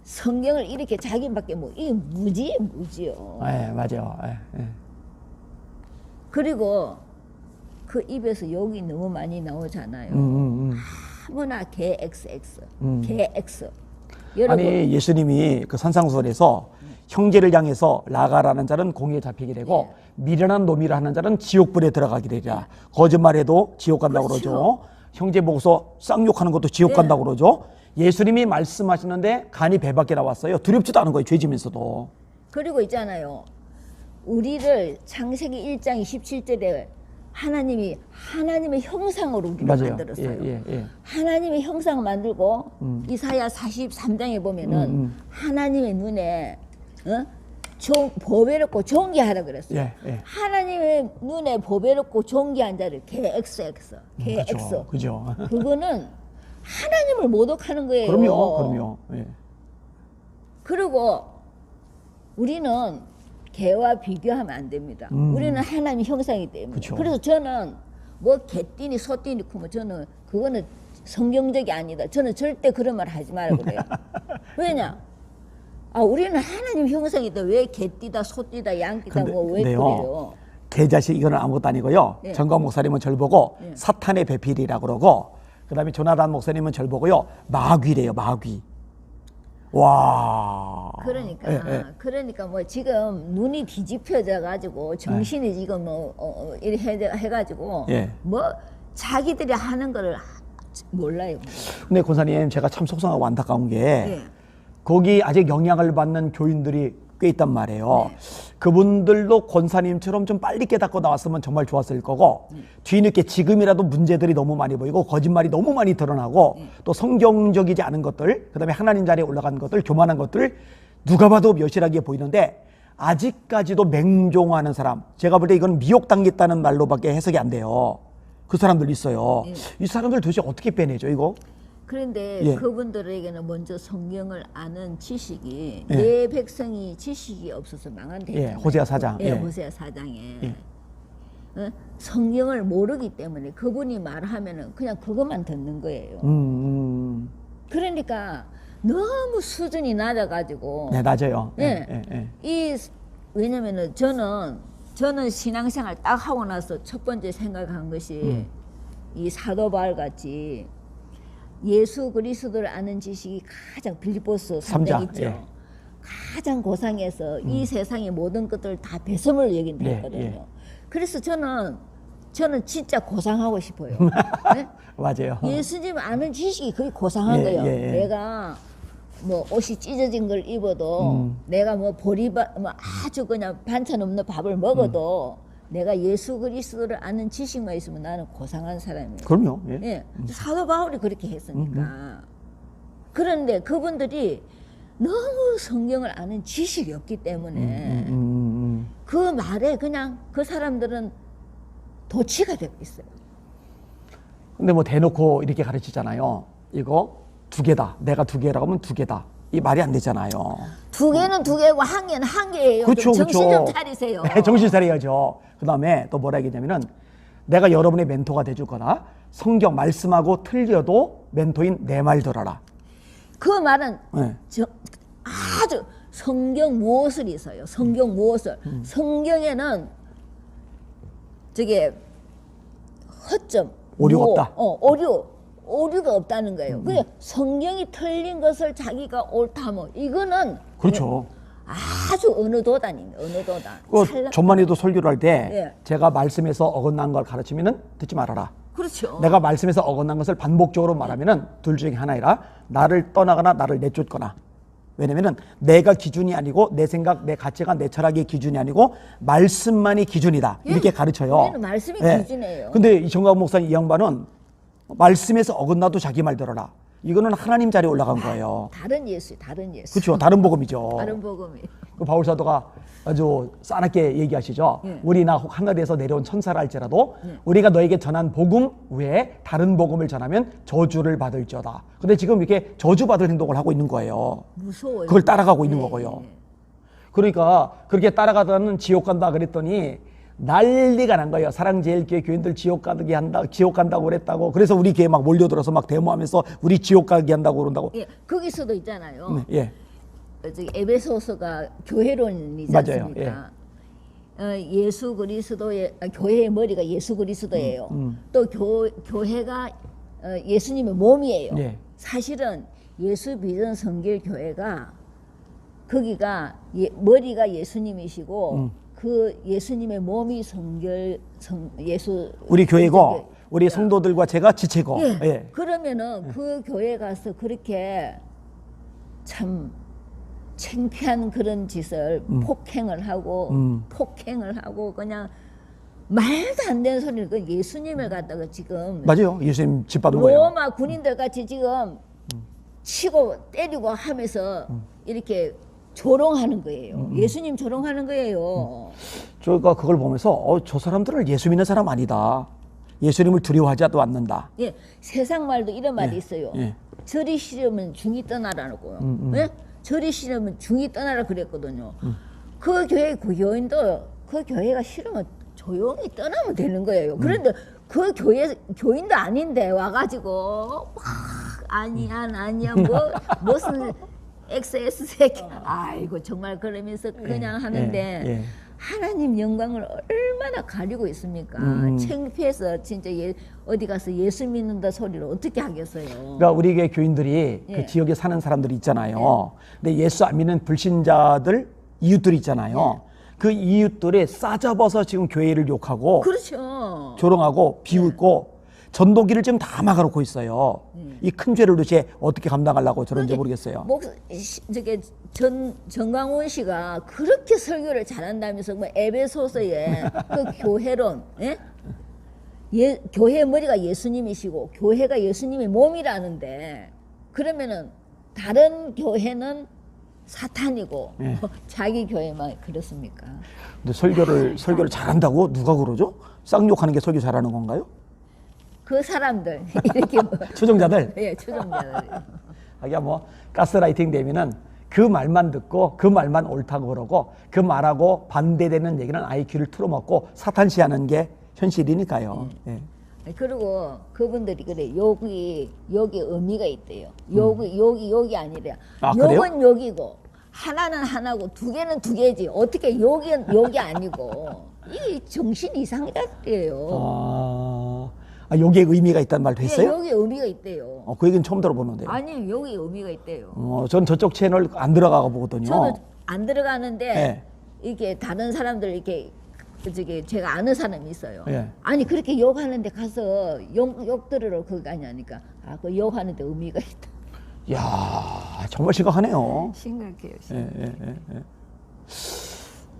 성경을 이렇게 자기밖에 이게 무지요. 예, 맞아요. 예, 예. 그리고 그 입에서 욕이 너무 많이 나오잖아요. 아무나 개 XX, 개 X. 여러분, 아니 예수님이 그 산상수훈에서 형제를 향해서 나가라는 자는 공에 잡히게 되고 미련한 놈이라 하는 자는 지옥불에 들어가게 되리라. 거짓말해도 지옥 간다고 그렇죠. 그러죠. 형제 보고서 쌍욕하는 것도 지옥 네. 간다고 그러죠. 예수님이 말씀하시는데 간이 배 밖에 나왔어요. 두렵지도 않은 거예요. 죄지면서도. 그리고 있잖아요. 우리를 창세기 1장 27절에 하나님이 하나님의 형상으로 우리를 맞아요. 만들었어요. 예. 하나님의 형상을 만들고 이사야 43장에 보면은 하나님의 눈에 보배롭고 존귀하라 그랬어요. 예. 하나님의 눈에 보배롭고 존귀한 자를 KXX, KX. 그죠. 그거는 하나님을 모독하는 거예요. 그럼요. 예. 그리고 우리는 개와 비교하면 안 됩니다. 우리는 하나님 형상이기 때문에. 그쵸. 그래서 저는 뭐 개띠니 소띠니 크면 저는 그거는 성경적이 아니다. 저는 절대 그런 말 하지 말라고 그래요. 왜냐? 우리는 하나님 형상이다. 왜 개띠다, 소띠다, 양띠다, 왜 그래요? 개자식 이거는 아무것도 아니고요. 예. 정강 목사님은 절 보고 예. 사탄의 배필이라고 그러고 그다음에 조나단 목사님은 절 보고요. 마귀래요. 마귀. 와. 그러니까 뭐 지금 눈이 뒤집혀져 가지고 정신이 지금 이렇게 해가지고 예. 뭐 자기들이 하는 거를 몰라요. 근데 권사님 제가 참 속상하고 안타까운 게 예. 거기 아직 영향을 받는 교인들이 꽤 있단 말이에요. 네. 그분들도 권사님처럼 좀 빨리 깨닫고 나왔으면 정말 좋았을 거고 뒤늦게 지금이라도 문제들이 너무 많이 보이고 거짓말이 너무 많이 드러나고 또 성경적이지 않은 것들 그다음에 하나님 자리에 올라간 것들 교만한 것들 누가 봐도 멸실하게 보이는데 아직까지도 맹종하는 사람 제가 볼 때 이건 미혹당했다는 말로밖에 해석이 안 돼요. 그 사람들 있어요. 이 사람들 도대체 어떻게 빼내죠 이거? 그런데 예. 그분들에게는 먼저 성경을 아는 지식이 예. 내 백성이 지식이 없어서 망한다. 예, 호세아 4장. 예, 예. 호세아 4장에 성경을 모르기 때문에 그분이 말하면은 그냥 그것만 듣는 거예요. 그러니까 너무 수준이 낮아가지고. 네, 낮아요. 예. 왜냐면은 저는 신앙생활 딱 하고 나서 첫 번째 생각한 것이 이 사도 바울 같이 예수 그리스도를 아는 지식이 가장 빌립보서 3장 있죠. 예. 가장 고상해서 이 세상의 모든 것들을 다 배설물로 여긴다 했거든요. 예. 그래서 저는 저는 진짜 고상하고 싶어요. 네? 맞아요. 예수님 아는 지식이 그게 고상한 예, 거예요. 예, 예. 내가 뭐 옷이 찢어진 걸 입어도 내가 뭐 보리밥 뭐 아주 그냥 반찬 없는 밥을 먹어도 내가 예수 그리스도를 아는 지식만 있으면 나는 고상한 사람이에요. 그럼요. 예. 예. 사도 바울이 그렇게 했으니까. 그런데 그분들이 너무 성경을 아는 지식이 없기 때문에 그 말에 그냥 그 사람들은 도취가 되고 있어요. 근데 뭐 대놓고 이렇게 가르치잖아요. 이거 두 개다. 내가 두 개라고 하면 두 개다. 이 말이 안 되잖아요. 두 개는 두 개고 한 개는 한 개예요. 그렇죠, 좀 정신 그렇죠. 좀 차리세요. 정신 차려야죠. 그 다음에 또 뭐라 얘기냐면은 내가 여러분의 멘토가 돼줄 거다. 성경 말씀하고 틀려도 멘토인 내 말 들어라. 그 말은 네. 아주 성경 무엇을 있어요. 성경 무엇을. 성경에는 저게 허점, 오류가 없다. 오류가 없다는 거예요. 그게 성경이 틀린 것을 자기가 옳다 뭐 이거는 그렇죠. 아주 어느 도단입니다. 어느 도단. 그 전만에도 설교를 할 때 예. 제가 말씀에서 어긋난 걸 가르치면은 듣지 말아라. 그렇죠. 내가 말씀에서 어긋난 것을 반복적으로 말하면은 둘 중에 하나이라 나를 떠나거나 나를 내쫓거나. 왜냐면은 내가 기준이 아니고 내 생각, 내 가치관, 내 철학이 기준이 아니고 말씀만이 기준이다. 이렇게 가르쳐요. 우리는 말씀이 예. 기준이에요. 근데 이 정광 목사님 이 양반은 말씀에서 어긋나도 자기 말 들어라. 이거는 하나님 자리에 올라간 거예요. 다른 예수, 다른 예수. 그렇죠. 다른 복음이죠. 다른 복음이. 그 바울 사도가 아주 싸납게 얘기하시죠. 예. 우리나 하늘에서 내려온 천사라 할지라도 우리가 너에게 전한 복음 외에 다른 복음을 전하면 저주를 받을지어다. 근데 지금 이렇게 저주받을 행동을 하고 있는 거예요. 무서워요. 그걸 따라가고 있는 예, 거고요. 예. 그러니까 그렇게 따라가다는 지옥 간다 그랬더니 난리가 난 거예요. 사랑제일교회 교인들 지옥 간다고 그랬다고. 그래서 우리 교회 막 몰려들어서 막 데모하면서 우리 지옥 가게 한다고 그런다고. 예, 거기서도 있잖아요. 네, 예. 저기 에베소서가 교회론이지 맞아요. 않습니까? 예수 그리스도의 교회의 머리가 예수 그리스도예요. 또 교회가 예수님의 몸이에요. 예. 사실은 예수 비전 성결 교회가 거기가 머리가 예수님이시고 그 예수님의 몸이 예수 우리 교회고 성결. 우리 성도들과 제가 지체고. 예. 예. 그러면은 그 교회 가서 그렇게 참 창피한 그런 짓을 폭행을 하고 그냥 말도 안 되는 소리를 그 예수님을 갖다가 지금 맞아요. 예수님 집 받은 거예요. 로마 군인들 같이 지금 치고 때리고 하면서 이렇게 조롱하는 거예요. 예수님 조롱하는 거예요. 저가 그걸 보면서 저 사람들은 예수 믿는 사람 아니다. 예수님을 두려워하지도 않는다. 예, 세상 말도 이런 말이 예, 있어요. 예. 저리 싫으면 중이 떠나라고요. 예? 저리 싫으면 중이 떠나라 그랬거든요. 그 교회 그 교인도 그 교회가 싫으면 조용히 떠나면 되는 거예요. 그런데 그 교인도 아닌데 와가지고 막 아니야 뭐 무슨 XS 새끼 아이고 정말 그러면서 그냥 하는데 예. 하나님 영광을 얼마나 가리고 있습니까? 창피해서 진짜 어디 가서 예수 믿는다 소리를 어떻게 하겠어요? 그러니까 우리 교회 교인들이 예. 그 지역에 사는 사람들이 있잖아요. 근데 예수 안 믿는 불신자들 이웃들이 있잖아요. 그 이웃들이 싸잡아서 지금 교회를 욕하고 그렇죠. 조롱하고 비웃고 전도기를 지금 다 막아놓고 있어요. 이 큰 죄를 도대체 어떻게 감당하려고 저런지 모르겠어요. 저게 정광훈 씨가 그렇게 설교를 잘한다면서 뭐 에베소서에 그 교회론, 교회의 머리가 예수님이시고 교회가 예수님의 몸이라는데 그러면은 다른 교회는 사탄이고 예. 자기 교회만 그렇습니까? 근데 설교를 잘한다고 누가 그러죠? 쌍욕하는 게 설교 잘하는 건가요? 그 사람들 이렇게 뭐, 추종자들. 예, 추종자들. 하기야 뭐 가스라이팅 되면은 그 말만 듣고 그 말만 옳다고 그러고 그 말하고 반대되는 얘기는 아예 귀를 틀어먹고 사탄시하는 게 현실이니까요. 예. 그리고 그분들이 그래 여기 의미가 있대요. 욕이 아니래요. 아, 그래요? 욕은 욕이고 하나는 하나고 두 개는 두 개지. 어떻게 욕이 아니고 이 정신 이상이라요. 여기에 의미가 있다는 말도 했어요? 여기 의미가 있대요. 그 얘기는 처음 들어보는데요. 아니 여기 의미가 있대요. 전 저쪽 채널 안 들어가 보거든요. 저도 안 들어가는데 네. 이렇게 다른 사람들 이렇게 저기 제가 아는 사람이 있어요. 예. 아니 그렇게 욕하는데 가서 욕 들으러 그거 아니니까 그 욕하는데 의미가 있다. 야, 정말 심각하네요. 심각해요.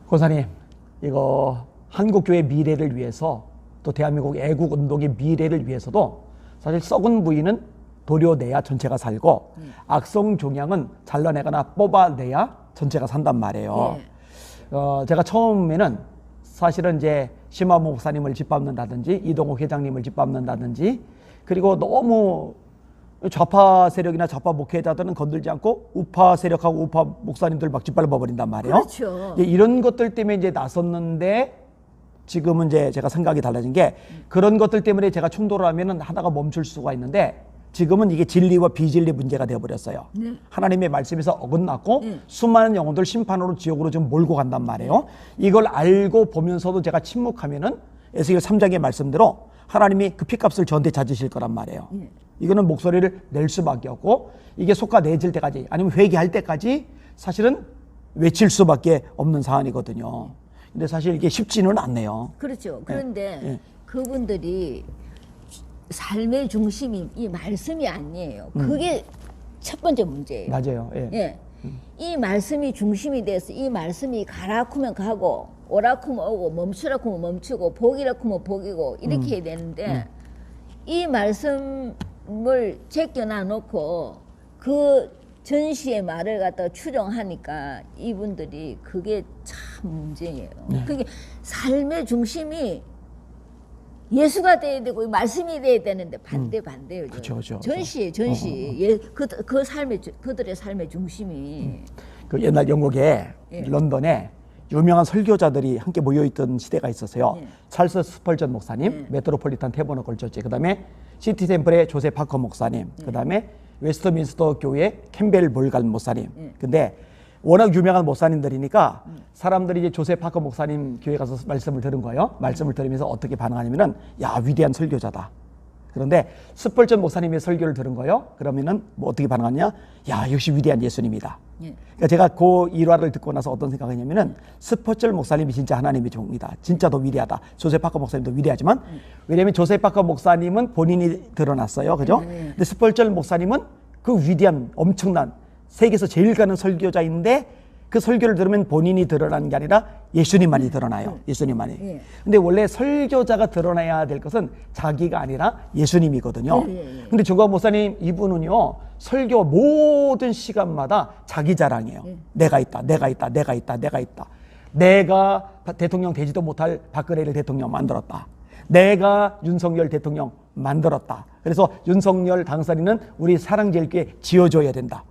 권사님, 이거 한국교회 미래를 위해서 또 대한민국 애국 운동의 미래를 위해서도 사실 썩은 부위는 도려내야 전체가 살고 악성 종양은 잘라내거나 뽑아내야 전체가 산단 말이에요. 제가 처음에는 사실은 이제 심화모 목사님을 짓밟는다든지 이동욱 회장님을 짓밟는다든지 그리고 너무 좌파 세력이나 좌파 목회자들은 건들지 않고 우파 세력하고 우파 목사님들 막 짓밟아 버린단 말이에요. 그렇죠. 이런 것들 때문에 이제 나섰는데 지금은 이제 제가 생각이 달라진 게 그런 것들 때문에 제가 충돌을 하면은 하다가 멈출 수가 있는데 지금은 이게 진리와 비진리 문제가 되어버렸어요. 네. 하나님의 말씀에서 어긋났고 수많은 영혼들 심판으로 지옥으로 좀 몰고 간단 말이에요. 이걸 알고 보면서도 제가 침묵하면은 에스겔 3장의 말씀대로 하나님이 그 피값을 저한테 찾으실 거란 말이에요. 이거는 목소리를 낼 수밖에 없고 이게 속가내질 때까지 아니면 회개할 때까지 사실은 외칠 수밖에 없는 사안이거든요. 근데 사실 이게 쉽지는 않네요. 그렇죠. 그런데 예. 그분들이 삶의 중심이 이 말씀이 아니에요. 그게 첫 번째 문제예요. 맞아요. 예. 예. 이 말씀이 중심이 돼서 이 말씀이 가라고 하면 가고 오라고 하면 오고 멈추라고 하면 멈추고 복이라고 하면 복이고 이렇게 해야 되는데 이 말씀을 제껴놔 놓고 그 전시의 말을 갖다가 추정하니까 이분들이 그게 참 문제예요. 그게 삶의 중심이 예수가 돼야 되고 이 말씀이 돼야 되는데 반대예요. 그렇죠. 전시예요, 전시. 그 삶의 그들의 삶의 중심이. 그 옛날 영국에 예. 런던에 유명한 설교자들이 함께 모여있던 시대가 있었어요. 예. 찰스 스펄전 목사님, 메트로폴리탄 태버너클 처치, 그 다음에 시티 템플의 조세 파커 목사님, 그 다음에 웨스트민스터 교회 캠벨 몰간 목사님. 근데 워낙 유명한 목사님들이니까 사람들이 이제 조세 파커 목사님 교회 가서 말씀을 들은 거예요. 말씀을 들으면서 어떻게 반응하냐면은 야, 위대한 설교자다. 그런데 스펄전 목사님의 설교를 들은 거예요. 그러면은 뭐 어떻게 반응하냐? 야, 역시 위대한 예수님이다. 그러니까 제가 그 일화를 듣고 나서 어떤 생각이냐면은 스펄전 목사님이 진짜 하나님의 종이다. 진짜 더 위대하다. 조세 파커 목사님도 위대하지만 왜냐하면 조세 파커 목사님은 본인이 드러났어요. 그죠? 근데 스펄전 목사님은 그 위대한 엄청난 세계에서 제일 가는 설교자인데 그 설교를 들으면 본인이 드러나는 게 아니라 예수님만이 드러나요. 예수님만이. 근데 원래 설교자가 드러나야 될 것은 자기가 아니라 예수님이거든요. 근데 조광 목사님 이분은요, 설교 모든 시간마다 자기 자랑이에요. 내가 있다. 내가 대통령 되지도 못할 박근혜를 대통령 만들었다. 내가 윤석열 대통령 만들었다. 그래서 윤석열 당선인은 우리 사랑제일교회 지어줘야 된다.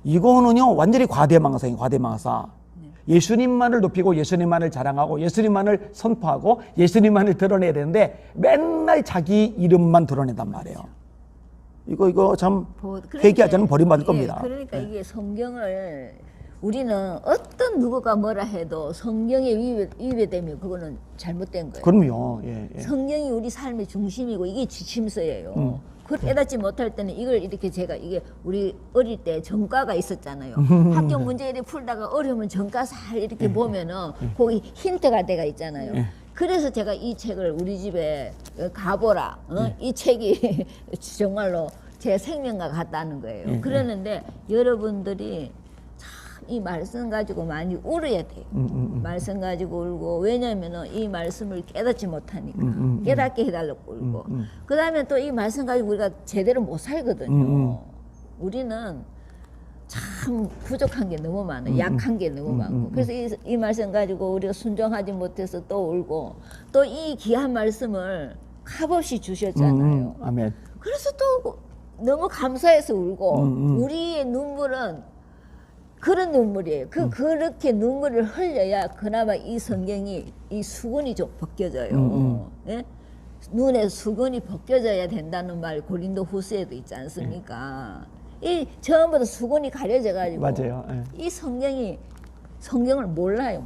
이거는요 완전히 과대망상이에요. 과대망상. 예수님만을 높이고 예수님만을 자랑하고 예수님만을 선포하고 예수님만을 드러내야 되는데 맨날 자기 이름만 드러낸단 말이에요. 이거 참 회개하지 않으면 버림받을 겁니다. 그러니까 이게 성경을 우리는 어떤 누구가 뭐라 해도 성경에 위배되면 그거는 잘못된 거예요. 그럼요. 성경이 우리 삶의 중심이고 이게 지침서예요. 그걸 깨닫지 못할 때는 이걸 이렇게 제가 이게 우리 어릴 때 전과가 있었잖아요. 학교 문제를 풀다가 어려우면 전과 살 이렇게 보면은 거기 힌트가 돼가 있잖아요. 그래서 제가 이 책을 우리 집에 가보라. 이 책이 정말로 제 생명과 같다는 거예요. 그러는데 여러분들이 이 말씀 가지고 많이 울어야 돼요. 말씀 가지고 울고 왜냐면은 이 말씀을 깨닫지 못하니까 깨닫게 해달라고 울고 그 다음에 또 이 말씀 가지고 우리가 제대로 못 살거든요. 우리는 참 부족한 게 너무 많아요. 약한 게 너무 많고 그래서 이 말씀 가지고 우리가 순종하지 못해서 또 울고 또 이 귀한 말씀을 값없이 주셨잖아요. 아멘. 그래서 또 너무 감사해서 울고 우리의 눈물은 그런 눈물이에요. 그렇게 눈물을 흘려야 그나마 이 성경이 이 수건이 좀 벗겨져요. 예? 눈에 수건이 벗겨져야 된다는 말 고린도 후서에도 있지 않습니까? 이 처음부터 수건이 가려져 가지고 맞아요. 이 성경을 몰라.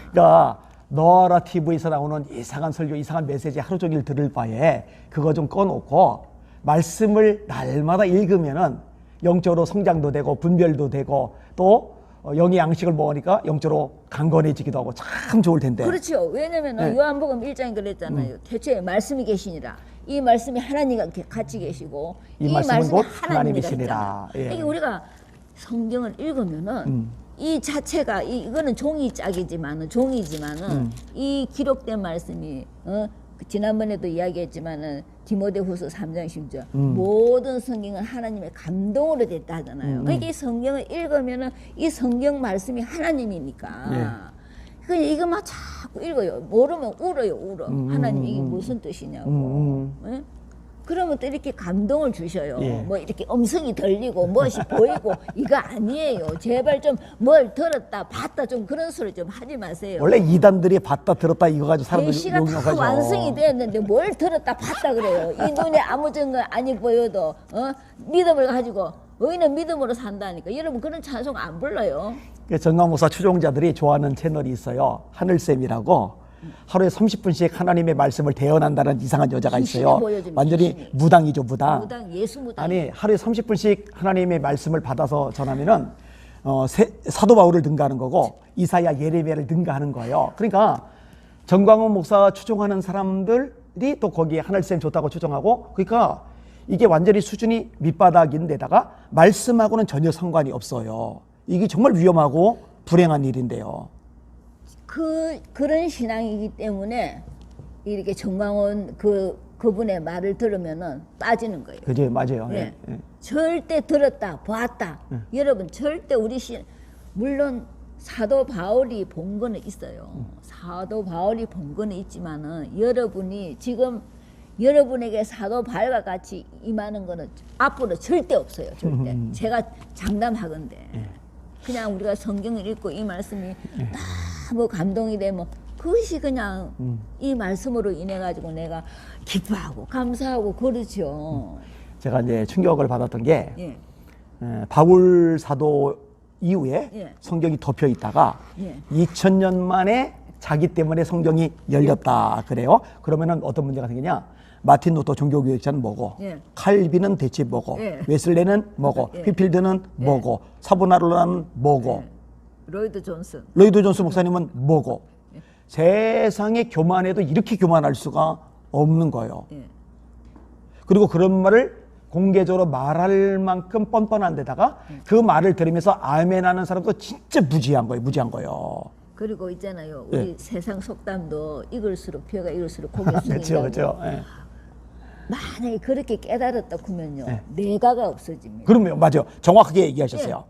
그러니까 너라 TV에서 나오는 이상한 설교, 이상한 메시지 하루 종일 들을 바에 그거 좀 꺼놓고 말씀을 날마다 읽으면은 영적으로 성장도 되고 분별도 되고 또 영의 양식을 먹으니까 영적으로 강건해지기도 하고 참 좋을 텐데. 그렇죠. 왜냐면은 네. 요한복음 1장에 그랬잖아요. 태초에 말씀이 계시니라. 이 말씀이 하나님과 같이 계시고 이 말씀은 곧 하나님이시니라. 예. 이게 우리가 성경을 읽으면은 이 자체가 이거는 종이지만은 이 기록된 말씀이 지난번에도 이야기했지만은 디모데후서 3장 10절 모든 성경은 하나님의 감동으로 됐다 하잖아요. 그러니까 이 성경을 읽으면은 이 성경 말씀이 하나님이니까. 그냥 이것만 자꾸 읽어요. 모르면 울어. 하나님 이게 무슨 뜻이냐고. 예? 그러면 또 이렇게 감동을 주셔요. 예. 뭐 이렇게 음성이 들리고 무엇이 보이고 이거 아니에요. 제발 좀 뭘 들었다 봤다 좀 그런 소리 좀 하지 마세요. 원래 이단들이 봤다 들었다 이거 가지고 사람들 계시가 다 용역하죠. 완성이 되었는데 뭘 들었다 봤다 그래요. 이 눈에 아무 증거 아니 보여도 믿음을 가지고 너희는 믿음으로 산다니까. 여러분 그런 찬송 안 불러요. 정강목사 추종자들이 좋아하는 채널이 있어요. 하늘쌤이라고. 하루에 30분씩 하나님의 말씀을 대언한다는 이상한 여자가 있어요. 완전히 귀신이. 무당이죠, 무당. 예수 무당. 아니 하루에 30분씩 하나님의 말씀을 받아서 전하면은 사도 바울을 능가하는 거고 이사야 예레미야를 능가하는 거예요. 그러니까 정광훈 목사 추종하는 사람들이 또 거기에 하늘쌤 좋다고 추종하고, 그러니까 이게 완전히 수준이 밑바닥인데다가 말씀하고는 전혀 상관이 없어요. 이게 정말 위험하고 불행한 일인데요. 그런 신앙이기 때문에 이렇게 정광훈 그분의 말을 들으면은 빠지는 거예요. 그죠, 맞아요. 네. 예. 절대 들었다, 보았다. 여러분 절대 물론 사도 바울이 본 거는 있어요. 사도 바울이 본 거는 있지만은 여러분이 지금 여러분에게 사도 바울과 같이 임하는 거는 앞으로 절대 없어요. 절대. 제가 장담하건대. 그냥 우리가 성경을 읽고 이 말씀이 너무 감동이 되면 그것이 그냥 이 말씀으로 인해 가지고 내가 기뻐하고 감사하고 그러죠. 제가 이제 충격을 받았던 게 예. 바울 사도 이후에 예. 성경이 덮여 있다가 예. 2000년 만에 자기 때문에 성경이 열렸다 그래요. 그러면은 어떤 문제가 생기냐? 마틴 루터 종교교육자는 뭐고, 예. 칼빈은 대체 뭐고, 예. 웨슬레는 뭐고, 예. 휘필드는 뭐고, 사보나로라는 뭐고, 로이드 존슨. 로이드 존스 목사님은 뭐고. 세상에 교만해도 이렇게 교만할 수가 없는 거예요. 예. 그리고 그런 말을 공개적으로 말할 만큼 뻔뻔한 데다가 그 말을 들으면서 아멘 하는 사람도 진짜 무지한 거예요. 그리고 있잖아요. 우리 예. 세상 속담도 익을수록 벼가 익을수록 고개 숙인다고. 그렇죠. 예. 만약에 그렇게 깨달았다 그러면요. 예. 내가가 없어집니다. 그러면 맞아요. 정확하게 얘기하셨어요.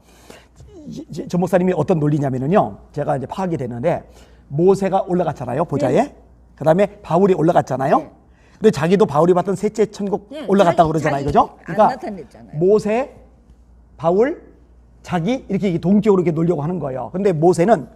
저 목사님이 어떤 논리냐면은요. 제가 이제 파악이 됐는데 모세가 올라갔잖아요. 보좌에. 예. 그다음에 바울이 올라갔잖아요. 예. 근데 자기도 바울이 봤던 셋째 천국 예. 올라갔다고 그러잖아요. 그죠? 안 나타냈잖아요. 모세, 바울, 자기 이렇게 동격으로 이렇게 놀려고 하는 거예요. 근데 모세는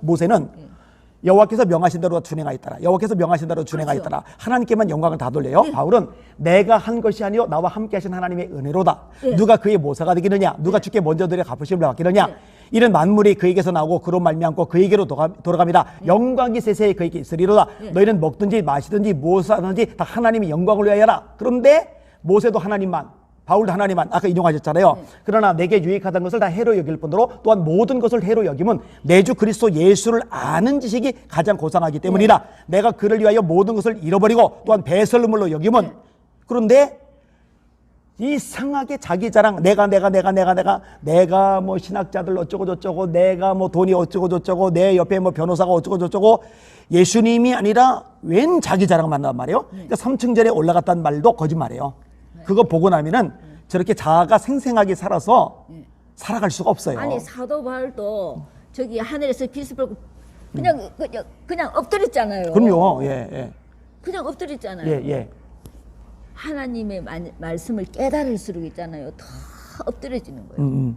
여호와께서 명하신 대로 준행하였더라. 여호와께서 명하신 대로 준행하였더라. 그렇죠. 하나님께만 영광을 다 돌려요. 네. 바울은 내가 한 것이 아니요 나와 함께 하신 하나님의 은혜로다. 네. 누가 그의 모사가 되기느냐? 누가 주께 먼저 드려 갚으심을 받기느냐? 네. 이런 만물이 그에게서 나오고 그로 말미암고 그에게로 돌아갑니다. 영광이 세세히 그에게 있으리로다. 너희는 먹든지 마시든지 무엇을 하든지 다 하나님의 영광을 위하여라. 그런데 모세도 하나님만, 바울도 하나님만, 아까 인용하셨잖아요. 그러나 내게 유익하다는 것을 다 해로 여길 뿐더러 또한 모든 것을 해로 여김은 내 주 그리스도 예수를 아는 지식이 가장 고상하기 때문이다. 내가 그를 위하여 모든 것을 잃어버리고 또한 배설물로 여김은. 그런데 이상하게 자기 자랑, 내가 뭐 신학자들 어쩌고 저쩌고, 내가 뭐 돈이 어쩌고 저쩌고, 내 옆에 뭐 변호사가 어쩌고 저쩌고, 예수님이 아니라 웬 자기 자랑만 한단 말이에요. 그러니까 3층절에 올라갔다는 말도 거짓말이에요. 그거 보고 나면은 저렇게 자아가 생생하게 살아서 살아갈 수가 없어요. 아니 사도 바울도 저기 하늘에서 빛을 보고 그냥 엎드렸잖아요. 그럼요. 예. 그냥 엎드렸잖아요. 예. 하나님의 말씀을 깨달을수록 있잖아요. 더 엎드려지는 거예요.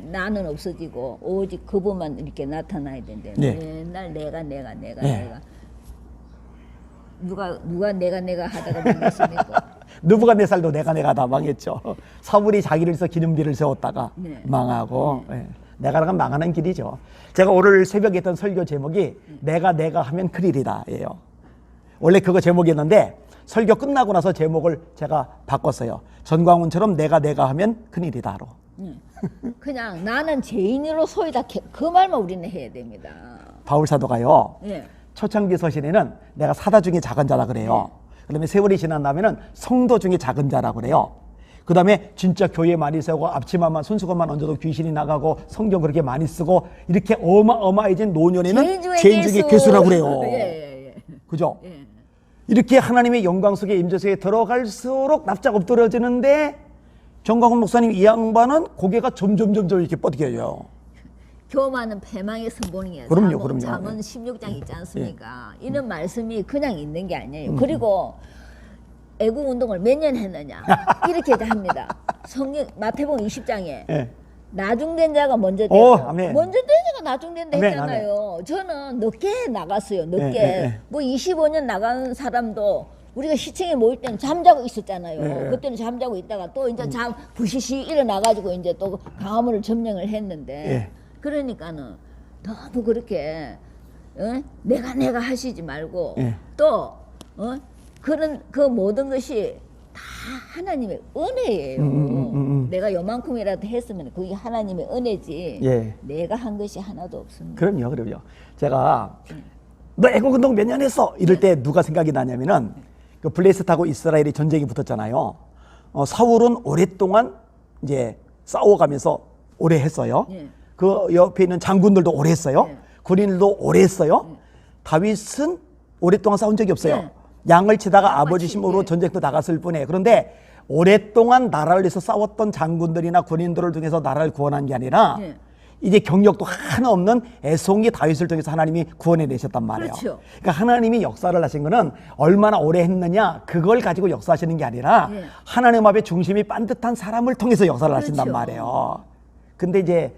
나는 없어지고 오직 그분만 이렇게 나타나야 된대. 맨날 내가 누가 내가 하다가 망했습니까? 느부갓네살도 내가 다 망했죠. 사울이 자기를 위해서 기념비를 세웠다가 망하고 내가 망하는 길이죠. 제가 오늘 새벽에 했던 설교 제목이 내가 하면 큰일이다 예요. 원래 그거 제목이었는데 설교 끝나고 나서 제목을 제가 바꿨어요. 전광훈처럼 내가 하면 큰일이다로. 그냥 나는 죄인으로 소이다 그 말만 우리는 해야 됩니다. 바울 사도가요. 예. 초창기 서신에는 내가 사다 중에 작은 자라 그래요. 그다음에 세월이 지난 다음에는 성도 중에 작은 자라 그래요. 그다음에 진짜 교회 많이 세우고 앞치마만 손수건만 얹어도 귀신이 나가고 성경 그렇게 많이 쓰고 이렇게 어마어마해진 노년에는 죄인 중에 괴수라고 그래요. 예. 그죠? 예. 이렇게 하나님의 영광 속에 임재소에 들어갈수록 납작 엎드러지는데 정광훈 목사님 이 양반은 고개가 점점 이렇게 뻗겨요. 교만은 패망의 선본이에요. 그럼요. 잠언 16장 있지 않습니까? 이런 말씀이 그냥 있는 게 아니에요. 그리고 애국 운동을 몇 년 했느냐 이렇게 합니다. 성경 마태복음 20장에 예. 나중된 자가 먼저 되고 아멘. 먼저 된 자가 나중된다 아멘, 했잖아요. 저는 늦게 나갔어요. 늦게 예. 뭐 25년 나간 사람도 우리가 시청에 모일 때는 잠자고 있었잖아요. 예. 그때는 잠자고 있다가 또 이제 부시시 일어나가지고 이제 또 강화문을 점령을 했는데 예. 그러니까는 너무 그렇게 내가 하시지 말고 예. 또 그런 그 모든 것이 다 하나님의 은혜예요. 내가 요만큼이라도 했으면 그게 하나님의 은혜지. 예. 내가 한 것이 하나도 없습니다. 그럼요. 제가 너 애국운동 몇 년 했어? 이럴 때 누가 생각이 나냐면은 그 블레셋하고 이스라엘이 전쟁이 붙었잖아요. 사울은 오랫동안 이제 싸워가면서 오래 했어요. 예. 그 옆에 있는 장군들도 오래 했어요. 예. 군인들도 오래 했어요. 다윗은 오랫동안 싸운 적이 없어요. 예. 양을 치다가 아버지 양아치, 힘으로 예. 전쟁도 나갔을 뿐이에요. 그런데 오랫동안 나라를 위해서 싸웠던 장군들이나 군인들을 통해서 나라를 구원한 게 아니라 예. 이제 경력도 하나 없는 애송이 다윗을 통해서 하나님이 구원해 내셨단 말이에요. 그렇죠. 그러니까 하나님이 역사를 하신 거는 얼마나 오래 했느냐 그걸 가지고 역사하시는 게 아니라 예. 하나님 앞에 중심이 반듯한 사람을 통해서 역사를 하신단 그렇죠. 말이에요. 근데 이제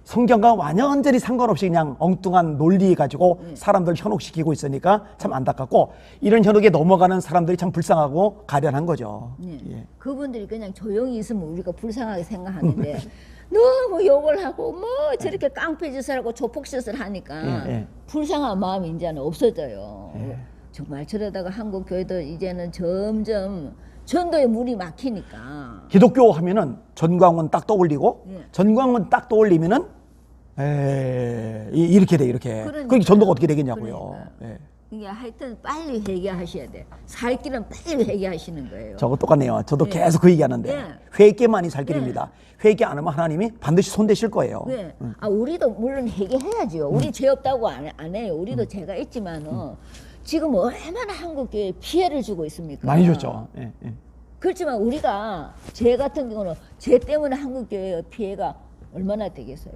성경과 완전히 상관없이 그냥 엉뚱한 논리 가지고 사람들 현혹시키고 있으니까 참 안타깝고 이런 현혹에 넘어가는 사람들이 참 불쌍하고 가련한 거죠. 예. 그분들이 그냥 조용히 있으면 우리가 불쌍하게 생각하는데 너무 욕을 하고 뭐 저렇게 깡패짓을 하고 조폭짓을 하니까 예. 불쌍한 마음이 이제는 없어져요. 정말 저러다가 한국 교회도 이제는 점점 전도에 물이 막히니까 기독교 하면은 전광훈 딱 떠올리고 예. 전광훈 딱 떠올리면은 이렇게 돼 이렇게. 그러니까 전도가 어떻게 되겠냐고요. 예. 이게 하여튼 빨리 회개하셔야 돼. 살 길은 빨리 회개하시는 거예요. 저거 똑같네요. 저도 예. 계속 그 얘기하는데 예. 회개만이 살 길입니다. 회개 안 하면 하나님이 반드시 손대실 거예요. 네. 우리도 물론 회개해야죠. 우리 죄 없다고 안 해요. 우리도 죄가 있지만은 지금 얼마나 한국교회에 피해를 주고 있습니까? 많이 줬죠. 예. 그렇지만 우리가 죄 같은 경우는 죄 때문에 한국교회의 피해가 얼마나 되겠어요.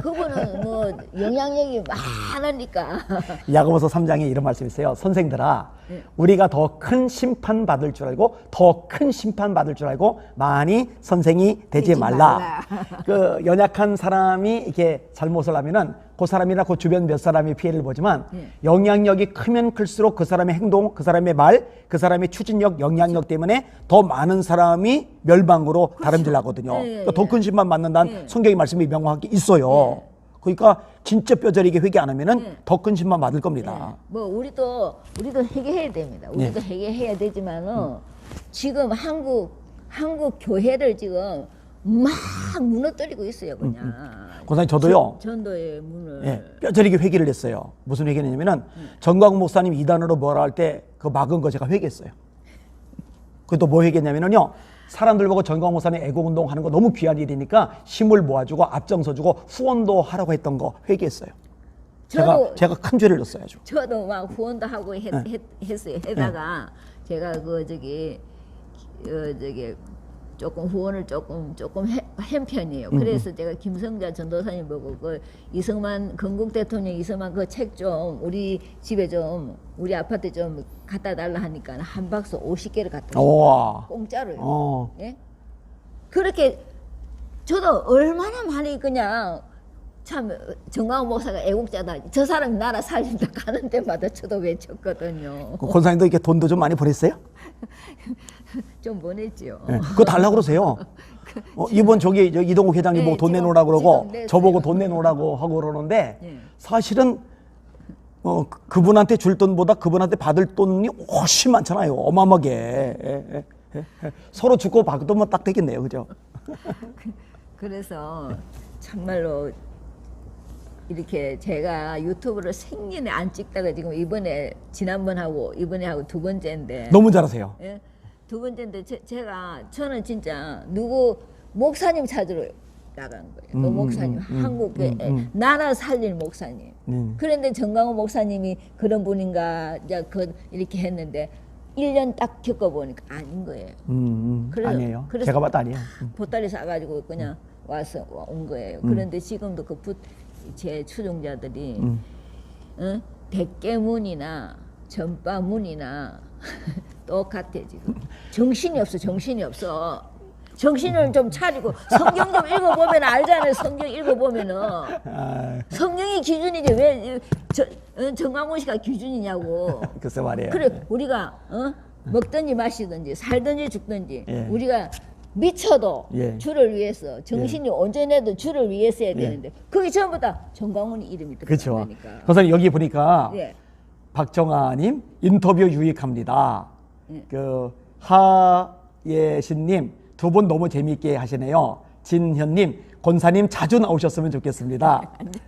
그거는 뭐 영향력이 많으니까. 야고보서 3장에 이런 말씀이 있어요. 선생들아, 네. 우리가 더 큰 심판 받을 줄 알고 더 큰 심판 받을 줄 알고 많이 선생이 되지 말라. 그 연약한 사람이 이렇게 잘못을 하면은 그 사람이나 그 주변 몇 사람이 피해를 보지만 영향력이 크면 클수록 그 사람의 행동, 그 사람의 말, 그 사람의 추진력, 영향력 때문에 더 많은 사람이 멸망으로 다름질나거든요. 그러니까 더 큰 심판 받는다는 성경의 말씀이 명확하게 있어요. 그러니까 진짜 뼈저리게 회개 안 하면은 더 큰 심판 받을 겁니다. 뭐 우리도 회개해야 됩니다. 우리도 회개해야 되지만은 지금 한국 교회를 지금 막 무너뜨리고 있어요, 그냥. 권사님 저도요. 전도의 문을. 예, 뼈저리게 회개를 했어요. 무슨 회개냐면은 정광훈 목사님 이단으로 뭐라 할 때 그 막은 거 제가 회개했어요. 그또 뭐 회개했냐면은요. 사람들 보고 정광훈 목사님 애국운동 하는 거 너무 귀한 일이니까 힘을 모아주고 앞장서주고 후원도 하라고 했던 거 회개했어요. 제가 큰 죄를 졌어요. 아주. 저도 막 후원도 하고 했어요. 해다가 제가 조금 후원을 조금 한 편이에요. 그래서 제가 김성자 전도사님 보고 그 건국 대통령 이승만 그 책 좀 우리 집에 좀 우리 아파트 좀 갖다 달라 하니까 한 박스 50개를 갖다 줬어요. 공짜로요. 예? 그렇게 저도 얼마나 많이 그냥 참 정광훈 목사가 애국자다. 저 사람 나라 살린다 가는 데마다 저도 외쳤거든요. 그 권사님도 이렇게 돈도 좀 많이 보냈어요? 좀 보냈지요. 네, 그거 달라고 그러세요. 이번 저기 이동욱 회장이 뭐 돈 내놓으라고 그러고 저보고 돈 내놓으라고 하고 그러는데 사실은 그분한테 줄 돈보다 그분한테 받을 돈이 훨씬 많잖아요. 어마어마하게. 서로 죽고 받으면 딱 되겠네요, 그죠? 그래서 참말로 이렇게 제가 유튜브를 생전에 안 찍다가 지금 이번에 지난번 하고 이번에 하고 두 번째인데 너무 잘하세요. 예? 두 번째인데 저는 진짜 누구 목사님 찾으러 나간 거예요. 노 목사님 한국에 나라 살릴 목사님. 그런데 정강호 목사님이 그런 분인가 이제 이렇게 했는데 1년 딱 겪어보니까 아닌 거예요. 아니에요. 그래서 제가 봐도 아니에요. 보따리 싸가지고 그냥 와서 온 거예요. 그런데 지금도 제 추종자들이 백계문이나 전파문이나 똑같아 지금. 정신이 없어. 정신을 좀 차리고 성경 좀 읽어보면 알잖아요. 성경 읽어보면은 성경이 기준이지 왜 정광훈 씨가 기준이냐고. 글쎄 말이에요. 그래 우리가 먹든지 마시든지 살든지 죽든지 예. 우리가 미쳐도 예. 주를 위해서 정신이 온전해도 주를 위해서 해야 되는데 그게 전부 다 정광훈이 이름이 그렇죠. 들어가니까. 선생님 여기 보니까 예. 박정아님 인터뷰 유익합니다. 예. 그 하예신님 두 분 너무 재미있게 하시네요. 진현님 권사님 자주 나오셨으면 좋겠습니다.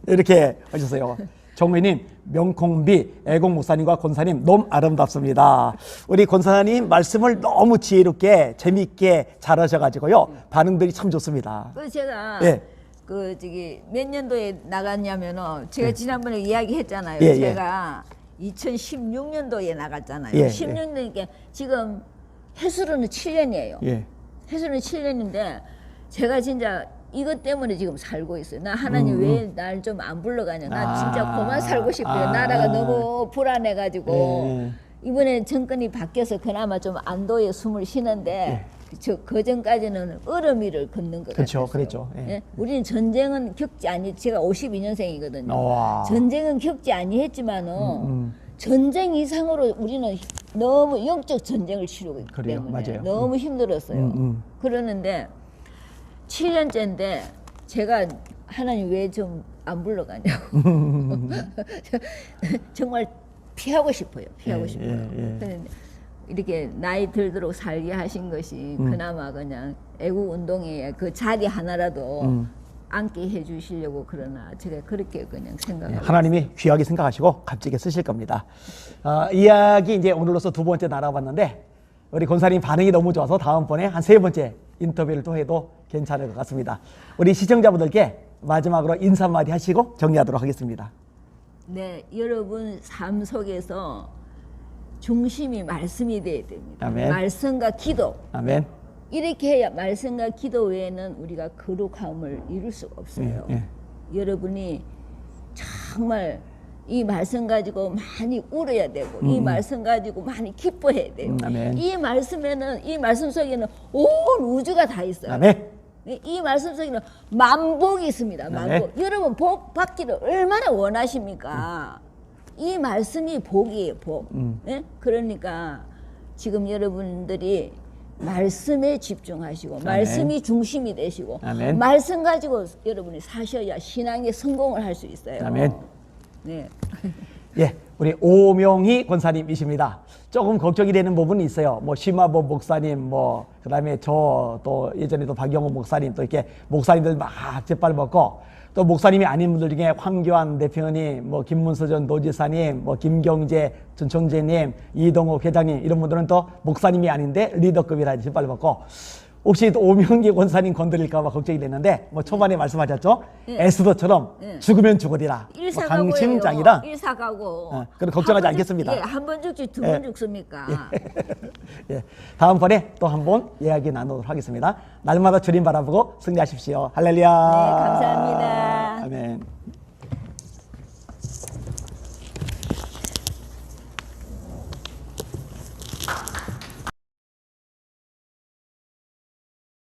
이렇게 하셨어요. 정우님 명콩비 애공 목사님과 권사님 너무 아름답습니다. 우리 권사님 말씀을 너무 지혜롭게 재미있게 잘하셔가지고요 반응들이 참 좋습니다. 그래서 제가 예. 몇 년도에 나갔냐면은 제가 지난번에 이야기했잖아요. 예, 예. 제가 2016년도에 나갔잖아요. 예, 16년이니까 지금 해수로는 7년이에요. 예. 해수는 7년인데 제가 진짜 이것 때문에 지금 살고 있어요. 나 하나님 왜 날 좀 안 불러가냐. 나 진짜 그만 살고 싶어요. 나라가 너무 불안해가지고 이번에 정권이 바뀌어서 그나마 좀 안도의 숨을 쉬는데 그 전까지는 얼음 위를 걷는 것 그렇죠, 같았어요. 그랬죠. 예. 예? 우리는 전쟁은 겪지 아니. 제가 52년생이거든요. 와. 전쟁은 겪지 아니했지만은 전쟁 이상으로 우리는 너무 영적 전쟁을 치르고 있기 그래요, 때문에 맞아요. 너무 힘들었어요. 그러는데 7년째인데 제가 하나님 왜 좀 안 불러가냐고 정말 피하고 싶어요. 피하고 예, 싶어요. 예, 예. 그런데 이렇게 나이 들도록 살게 하신 것이 그나마 그냥 애국 운동의 그 자리 하나라도 앉게 해주시려고 그러나 제가 그렇게 그냥 생각하고 하나님이 귀하게 생각하시고 값지게 쓰실 겁니다. 이야기 이제 오늘로서 두 번째 나눠봤는데 우리 권사님 반응이 너무 좋아서 다음번에 한 세 번째 인터뷰를 또 해도 괜찮을 것 같습니다. 우리 시청자분들께 마지막으로 인사 한마디 하시고 정리하도록 하겠습니다. 네, 여러분 삶 속에서 중심이 말씀이 돼야 됩니다. 아멘. 말씀과 기도. 아멘. 이렇게 해야 말씀과 기도 외에는 우리가 거룩함을 이룰 수가 없어요. 예. 여러분이 정말 이 말씀 가지고 많이 울어야 되고 이 말씀 가지고 많이 기뻐해야 돼요. 아멘. 이 말씀 속에는 온 우주가 다 있어요. 아멘. 이 말씀 속에는 만복이 있습니다. 만복. 아멘. 여러분 복 받기를 얼마나 원하십니까? 이 말씀이 복이에요. 복. 예? 그러니까 지금 여러분들이 말씀에 집중하시고 말씀이 중심이 되시고 아멘. 말씀 가지고 여러분이 사셔야 신앙의 성공을 할 수 있어요. 아멘. 네. 예, 우리 오명희 권사님이십니다. 조금 걱정이 되는 부분이 있어요. 뭐 심화보 목사님, 뭐 그다음에 저 또 예전에도 박영호 목사님 또 이렇게 목사님들 막 짓밟았고 또 목사님이 아닌 분들 중에 황교안 대표님, 뭐 김문서 전 도지사님, 뭐 김경재 전 총재님, 이동욱 회장님 이런 분들은 또 목사님이 아닌데 리더급이라 짓밟았고 혹시 또 오명기 권사님 건드릴까봐 걱정이 됐는데 뭐 초반에 말씀하셨죠? 에스더처럼 죽으면 죽으리라. 뭐 일사가고예요. 강심장이라 일사가고. 그럼 걱정하지 않겠습니다. 예, 한 번 죽지 두 번 죽습니까? 예, 다음번에 또 한 번 이야기 나누도록 하겠습니다. 날마다 주님 바라보고 승리하십시오. 할렐루야. 네, 감사합니다. 아멘.